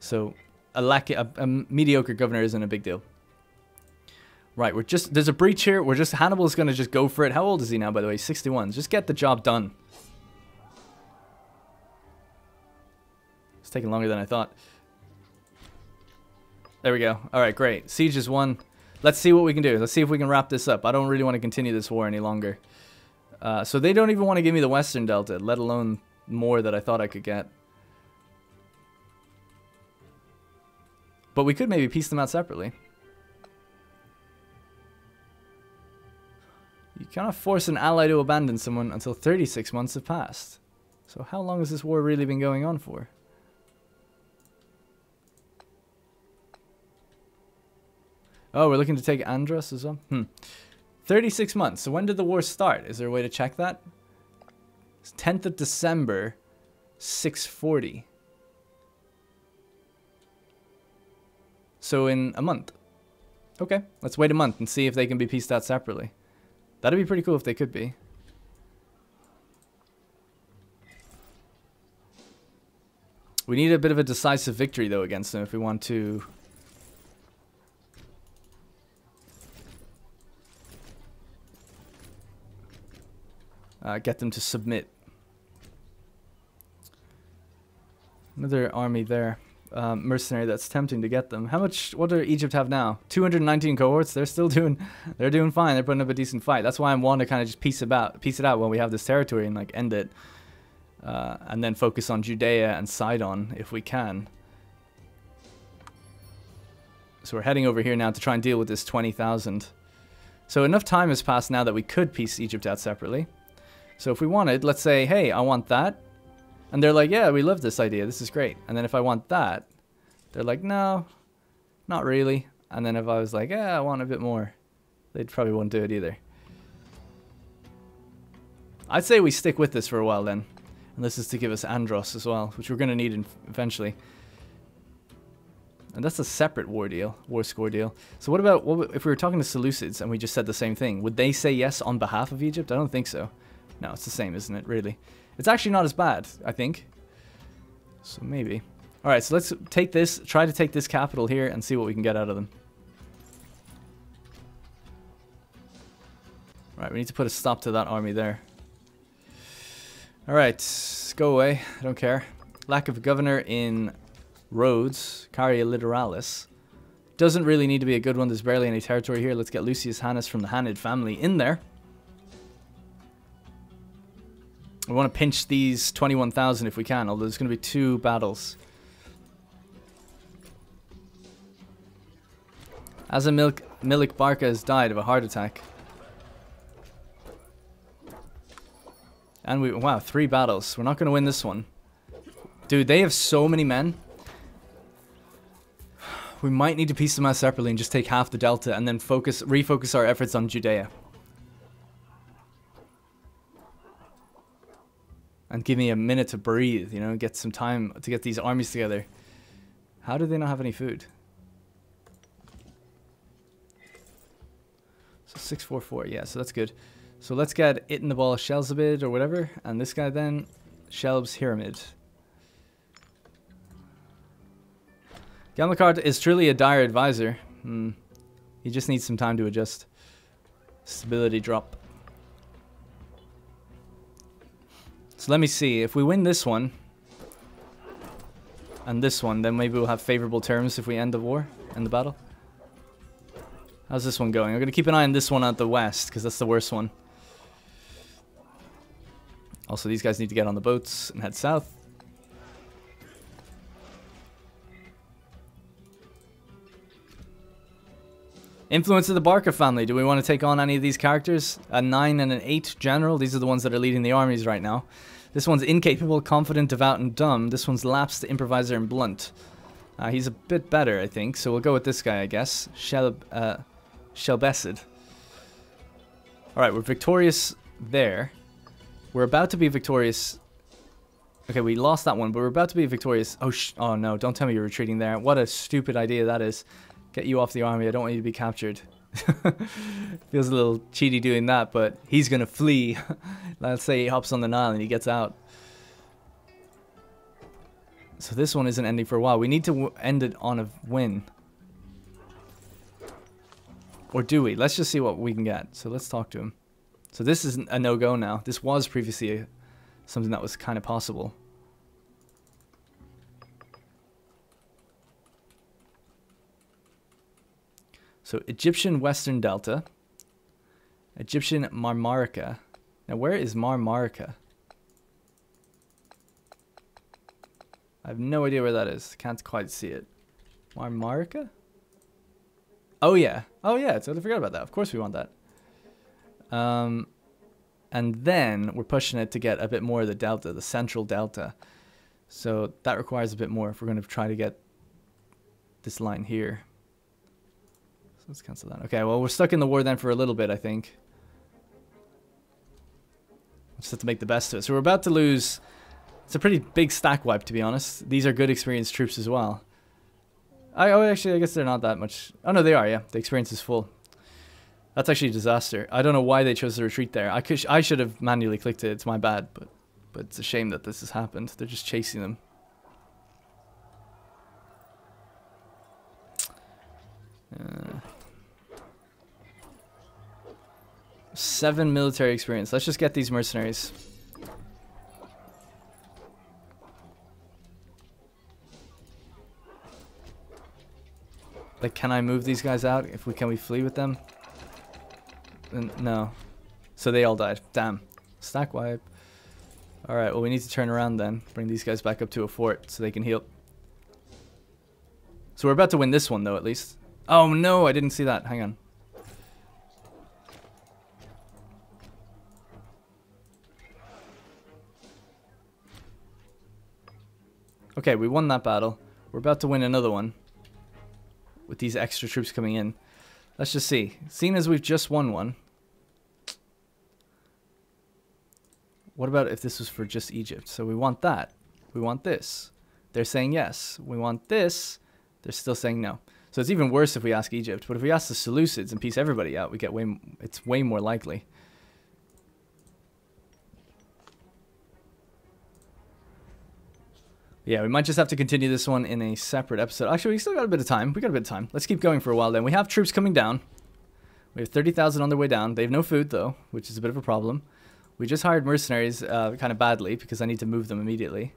So a mediocre governor isn't a big deal. Right, there's a breach here. Hannibal's going to just go for it. How old is he now, by the way? 61. Just get the job done. It's taking longer than I thought. There we go. All right, great. Siege is won. Let's see what we can do. Let's see if we can wrap this up. I don't really want to continue this war any longer. So they don't even want to give me the Western Delta, let alone more that I thought I could get. But we could maybe piece them out separately. You cannot force an ally to abandon someone until 36 months have passed. So how long has this war really been going on for? Oh, we're looking to take Andros as well? 36 months. So when did the war start? Is there a way to check that? It's 10th of December, 640. So in a month. Okay, let's wait a month and see if they can be pieced out separately. That'd be pretty cool if they could be. We need a bit of a decisive victory, though, against them if we want to... get them to submit. Another army there. Mercenary, that's tempting to get them. How much, what does Egypt have now? 219 cohorts. They're doing fine. They're putting up a decent fight. That's why I want to kind of just piece it out when we have this territory and like end it. And then focus on Judea and Sidon if we can. So we're heading over here now to try and deal with this 20,000. So enough time has passed now that we could piece Egypt out separately. So if we wanted, let's say, hey, I want that. And they're like, yeah, we love this idea. This is great. And then if I want that, they're like, no, not really. And then if I was like, yeah, I want a bit more, they probably wouldn't do it either. I'd say we stick with this for a while then. And this is to give us Andros as well, which we're going to need eventually. And that's a separate war score deal. So what about if we were talking to Seleucids and we just said the same thing? Would they say yes on behalf of Egypt? I don't think so. No, it's the same, isn't it, really? It's actually not as bad, I think. So maybe. Alright, so let's take this, try to take this capital here and see what we can get out of them. Alright, we need to put a stop to that army there. Alright, go away. I don't care. Lack of a governor in Rhodes, Caria Literalis. Doesn't really need to be a good one. There's barely any territory here. Let's get Lucius Hannes from the Hanid family in there. We want to pinch these 21,000 if we can, although there's going to be 2 battles. Asa Milik Barca has died of a heart attack. And wow, 3 battles. We're not going to win this one. Dude, they have so many men. We might need to piece them out separately and just take half the delta and then refocus our efforts on Judea. And give me a minute to breathe, you know, get some time to get these armies together. How do they not have any food? So 644, yeah, so that's good. So let's get Itnabal Shelzabid or whatever, and this guy then, Shelb's Hiramid. Gamlakart is truly a dire advisor. He just needs some time to adjust. Stability drop. So let me see, if we win this one, and this one, then maybe we'll have favorable terms if we end the war, end the battle. How's this one going? I'm going to keep an eye on this one out the west, because that's the worst one. Also, these guys need to get on the boats and head south. Influence of the Barca family. Do we want to take on any of these characters? A 9 and an 8 general. These are the ones that are leading the armies right now. This one's incapable, confident, devout, and dumb. This one's lapsed, improviser, and blunt. He's a bit better, I think. So we'll go with this guy, I guess. Shelbessid. Alright, we're victorious there. We're about to be victorious. Okay, we lost that one, but we're about to be victorious. Oh no, don't tell me you're retreating there. What a stupid idea that is. Get you off the army. I don't want you to be captured. Feels a little cheaty doing that, but he's going to flee. Let's say he hops on the Nile and he gets out. So this one isn't ending for a while. We need to end it on a win. Or do we? Let's just see what we can get. So let's talk to him. So this is a no-go now. This was previously something that was kind of possible. So Egyptian Western Delta. Egyptian Marmarica. Now where is Marmarica? I have no idea where that is. Can't quite see it. Marmarica? Oh yeah. Oh yeah, I totally forgot about that. Of course we want that. And then we're pushing it to get a bit more of the delta, the central delta. So that requires a bit more if we're going to try to get this line here. So let's cancel that. Okay, well, we're stuck in the war then for a little bit, I think. Just have to make the best of it. So we're about to lose. It's a pretty big stack wipe, to be honest. These are good experienced troops as well. Oh, actually, I guess they're not that much. Oh, no, they are, yeah. The experience is full. That's actually a disaster. I don't know why they chose to retreat there. I should have manually clicked it. It's my bad, but it's a shame that this has happened. They're just chasing them. Seven military experience. Let's just get these mercenaries. Like, can I move these guys out? Can we flee with them? No. So they all died. Damn. Stack wipe. Alright, well we need to turn around then. Bring these guys back up to a fort so they can heal. So we're about to win this one though, at least. Oh no, I didn't see that. Hang on. Okay, we won that battle. We're about to win another one. With these extra troops coming in. Let's just see. Seeing as we've just won one. What about if this was for just Egypt? So we want that. We want this. They're saying yes. We want this. They're still saying no. So it's even worse if we ask Egypt. But if we ask the Seleucids and piece everybody out, we get it's way more likely. Yeah, we might just have to continue this one in a separate episode. Actually, we still got a bit of time. We got a bit of time. Let's keep going for a while then. We have troops coming down. We have 30,000 on their way down. They have no food, though, which is a bit of a problem. We just hired mercenaries kind of badly because I need to move them immediately.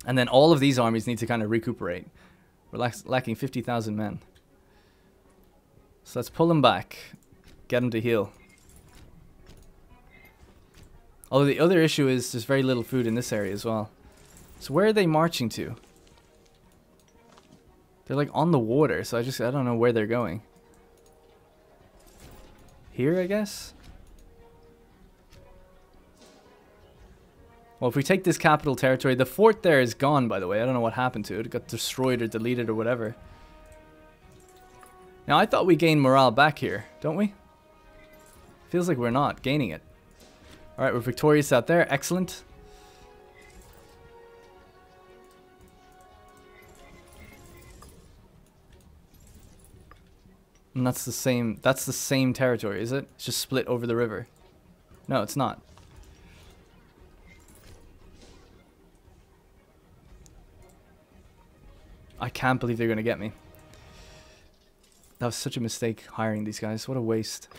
And then all of these armies need to kind of recuperate. We're lacking 50,000 men. So let's pull them back. Get them to heal. Although the other issue is there's very little food in this area as well. So where are they marching to? They're like on the water, so I don't know where they're going. Here, I guess? Well, if we take this capital territory, the fort there is gone, by the way. I don't know what happened to it. It got destroyed or deleted or whatever. Now, I thought we gained morale back here, don't we? Feels like we're not gaining it. Alright, we're victorious out there. Excellent. And that's the same territory, is it? It's just split over the river. No, it's not. I can't believe they're going to get me. That was such a mistake hiring these guys. What a waste.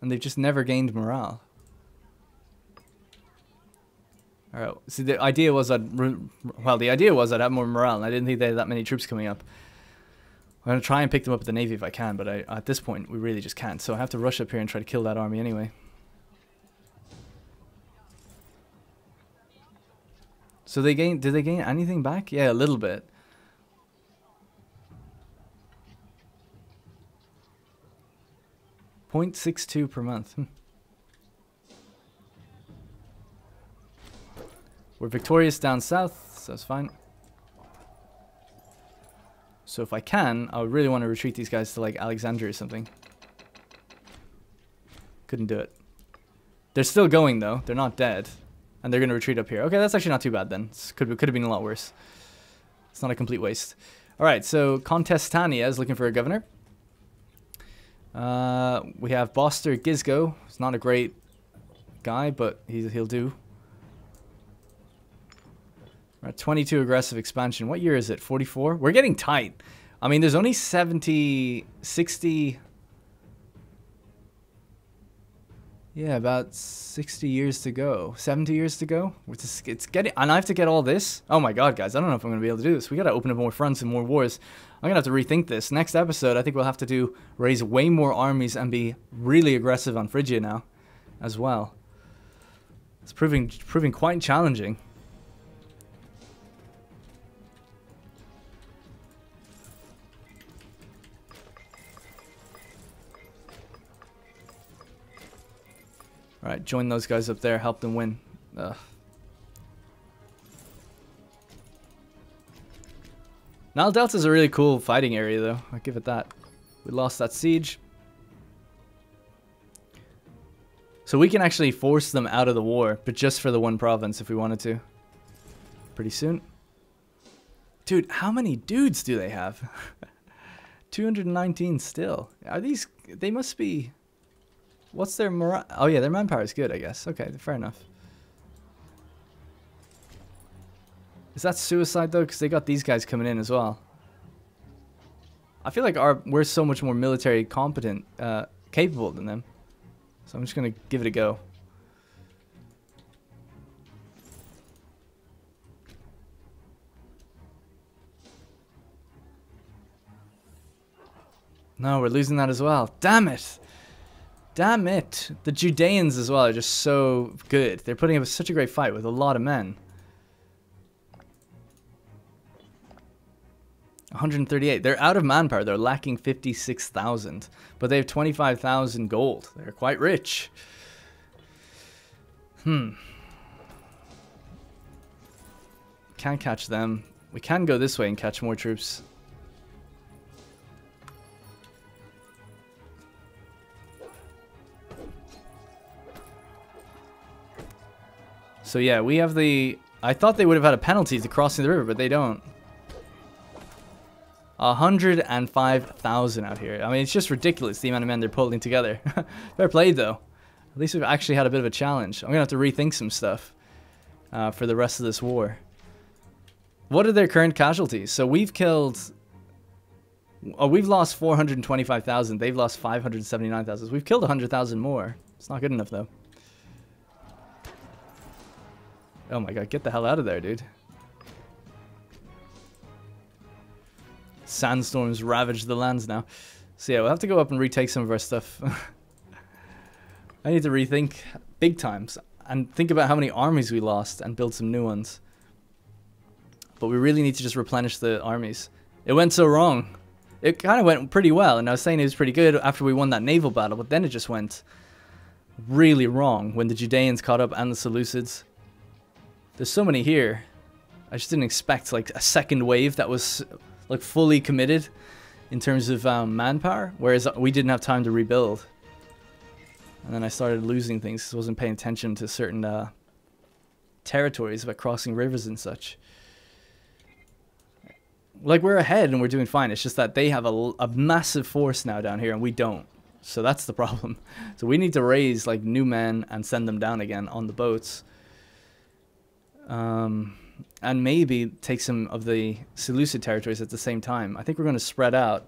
And they've just never gained morale. Alright, see the idea was I'd have more morale, and I didn't think they had that many troops coming up. I'm going to try and pick them up at the Navy if I can, but at this point we really just can't. So I have to rush up here and try to kill that army anyway. So did they gain anything back? Yeah, a little bit. .62 per month. We're victorious down south, so that's fine. So if I can, I would really want to retreat these guys to like Alexandria or something. Couldn't do it. They're still going though. They're not dead. And they're going to retreat up here. Okay, that's actually not too bad then. Could have been a lot worse. It's not a complete waste. Alright, so Contestania is looking for a governor. We have Boster Gizgo. He's not a great guy, but he'll do. 22 aggressive expansion. What year is it? 44? We're getting tight. I mean, there's only 70, 60... Yeah, about 60 years to go. 70 years to go. It's getting... And I have to get all this? Oh my god, guys. I don't know if I'm going to be able to do this. We got to open up more fronts and more wars. I'm going to have to rethink this. Next episode, I think we'll have to raise way more armies and be really aggressive on Phrygia now as well. It's proving quite challenging. Alright, join those guys up there, help them win. Nile Delta is a really cool fighting area though, I'll give it that. We lost that siege. So we can actually force them out of the war, but just for the one province if we wanted to. Pretty soon. Dude, how many dudes do they have? 219 still. Are these... They must be... What's their morale? Oh yeah, their manpower is good, I guess. Okay, fair enough. Is that suicide though? Because they got these guys coming in as well. I feel like we're so much more military competent, capable than them. So I'm just gonna give it a go. No, we're losing that as well. Damn it! Damn it! The Judeans as well are just so good. They're putting up such a great fight with a lot of men. 138. They're out of manpower. They're lacking 56,000. But they have 25,000 gold. They're quite rich. Can't catch them. We can go this way and catch more troops. So yeah, we have the... I thought they would have had a penalty to crossing the river, but they don't. 105,000 out here. I mean, it's just ridiculous the amount of men they're pulling together. Fair played, though. At least we've actually had a bit of a challenge. I'm going to have to rethink some stuff for the rest of this war. What are their current casualties? So we've killed... Oh, we've lost 425,000. They've lost 579,000. We've killed 100,000 more. It's not good enough, though. Oh my god, get the hell out of there, dude. Sandstorms ravage the lands now. So yeah, we'll have to go up and retake some of our stuff. I need to rethink big times and think about how many armies we lost and build some new ones. But we really need to just replenish the armies. It went so wrong. It kind of went pretty well, and I was saying it was pretty good after we won that naval battle, but then it just went really wrong when the Judeans caught up and the Seleucids. There's so many here. I just didn't expect like a second wave that was like fully committed in terms of manpower, whereas we didn't have time to rebuild. And then I started losing things because I wasn't paying attention to certain territories about crossing rivers and such. Like, we're ahead and we're doing fine. It's just that they have a massive force now down here and we don't. So that's the problem. So we need to raise like new men and send them down again on the boats. And maybe take some of the Seleucid territories at the same time. I think we're going to spread out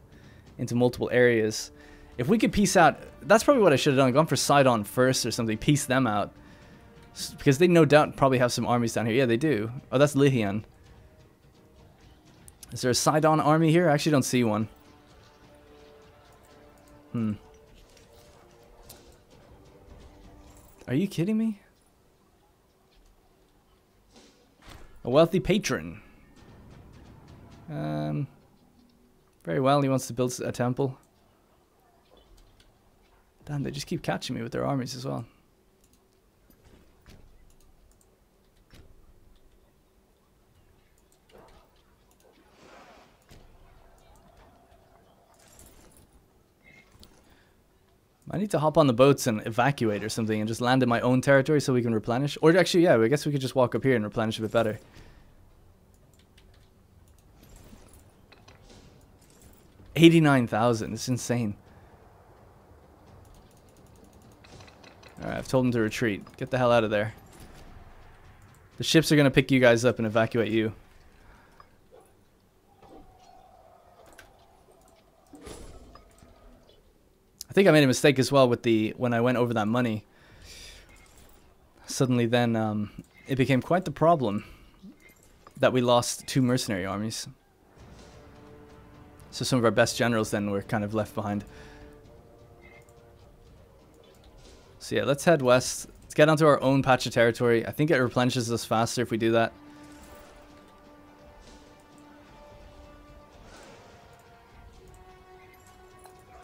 into multiple areas. If we could piece out... That's probably what I should have done. Gone for Sidon first or something. Piece them out. Because they no doubt probably have some armies down here. Yeah, they do. Oh, that's Lyhian. Is there a Sidon army here? I actually don't see one. Are you kidding me? A wealthy patron. Very well, he wants to build a temple. Damn, they just keep catching me with their armies as well. I need to hop on the boats and evacuate or something and just land in my own territory so we can replenish. Or actually, yeah, I guess we could just walk up here and replenish a bit better. $89,000. It's insane. Alright, I've told them to retreat. Get the hell out of there. The ships are going to pick you guys up and evacuate you. think I made a mistake as well with when I went over that money. Suddenly then it became quite the problem that we lost 2 mercenary armies. So some of our best generals then were kind of left behind. So yeah, let's head west. Let's get onto our own patch of territory. I think it replenishes us faster if we do that.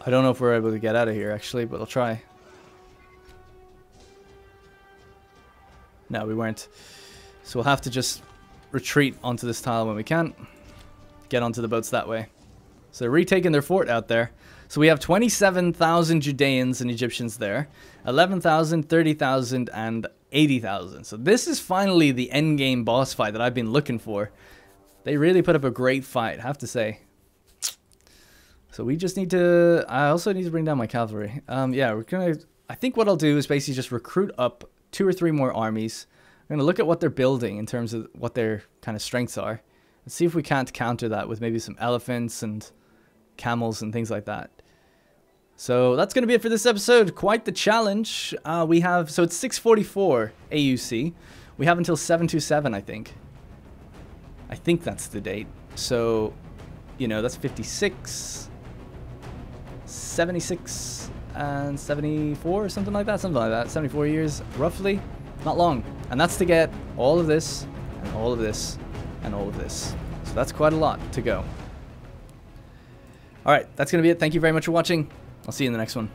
I don't know if we're able to get out of here actually, but I'll try. No, we weren't. So we'll have to just retreat onto this tile when we can. Get onto the boats that way. So they're retaking their fort out there. So we have 27,000 Judeans and Egyptians there. 11,000, 30,000, and 80,000. So this is finally the endgame boss fight that I've been looking for. They really put up a great fight, I have to say. So we just need to... I also need to bring down my cavalry. Yeah, we're gonna... I think what I'll do is basically just recruit up 2 or 3 more armies. I'm gonna look at what they're building in terms of what their kind of strengths are. And see if we can't counter that with maybe some elephants and camels and things like that. So that's gonna be it for this episode. Quite the challenge. We have... So it's 6:44 AUC. We have until 727, I think. I think that's the date. So, you know, that's 56... 76 and 74 or something like that. 74 years, roughly. Not long. And that's to get all of this, and all of this, and all of this. So that's quite a lot to go. Alright, that's going to be it. Thank you very much for watching. I'll see you in the next one.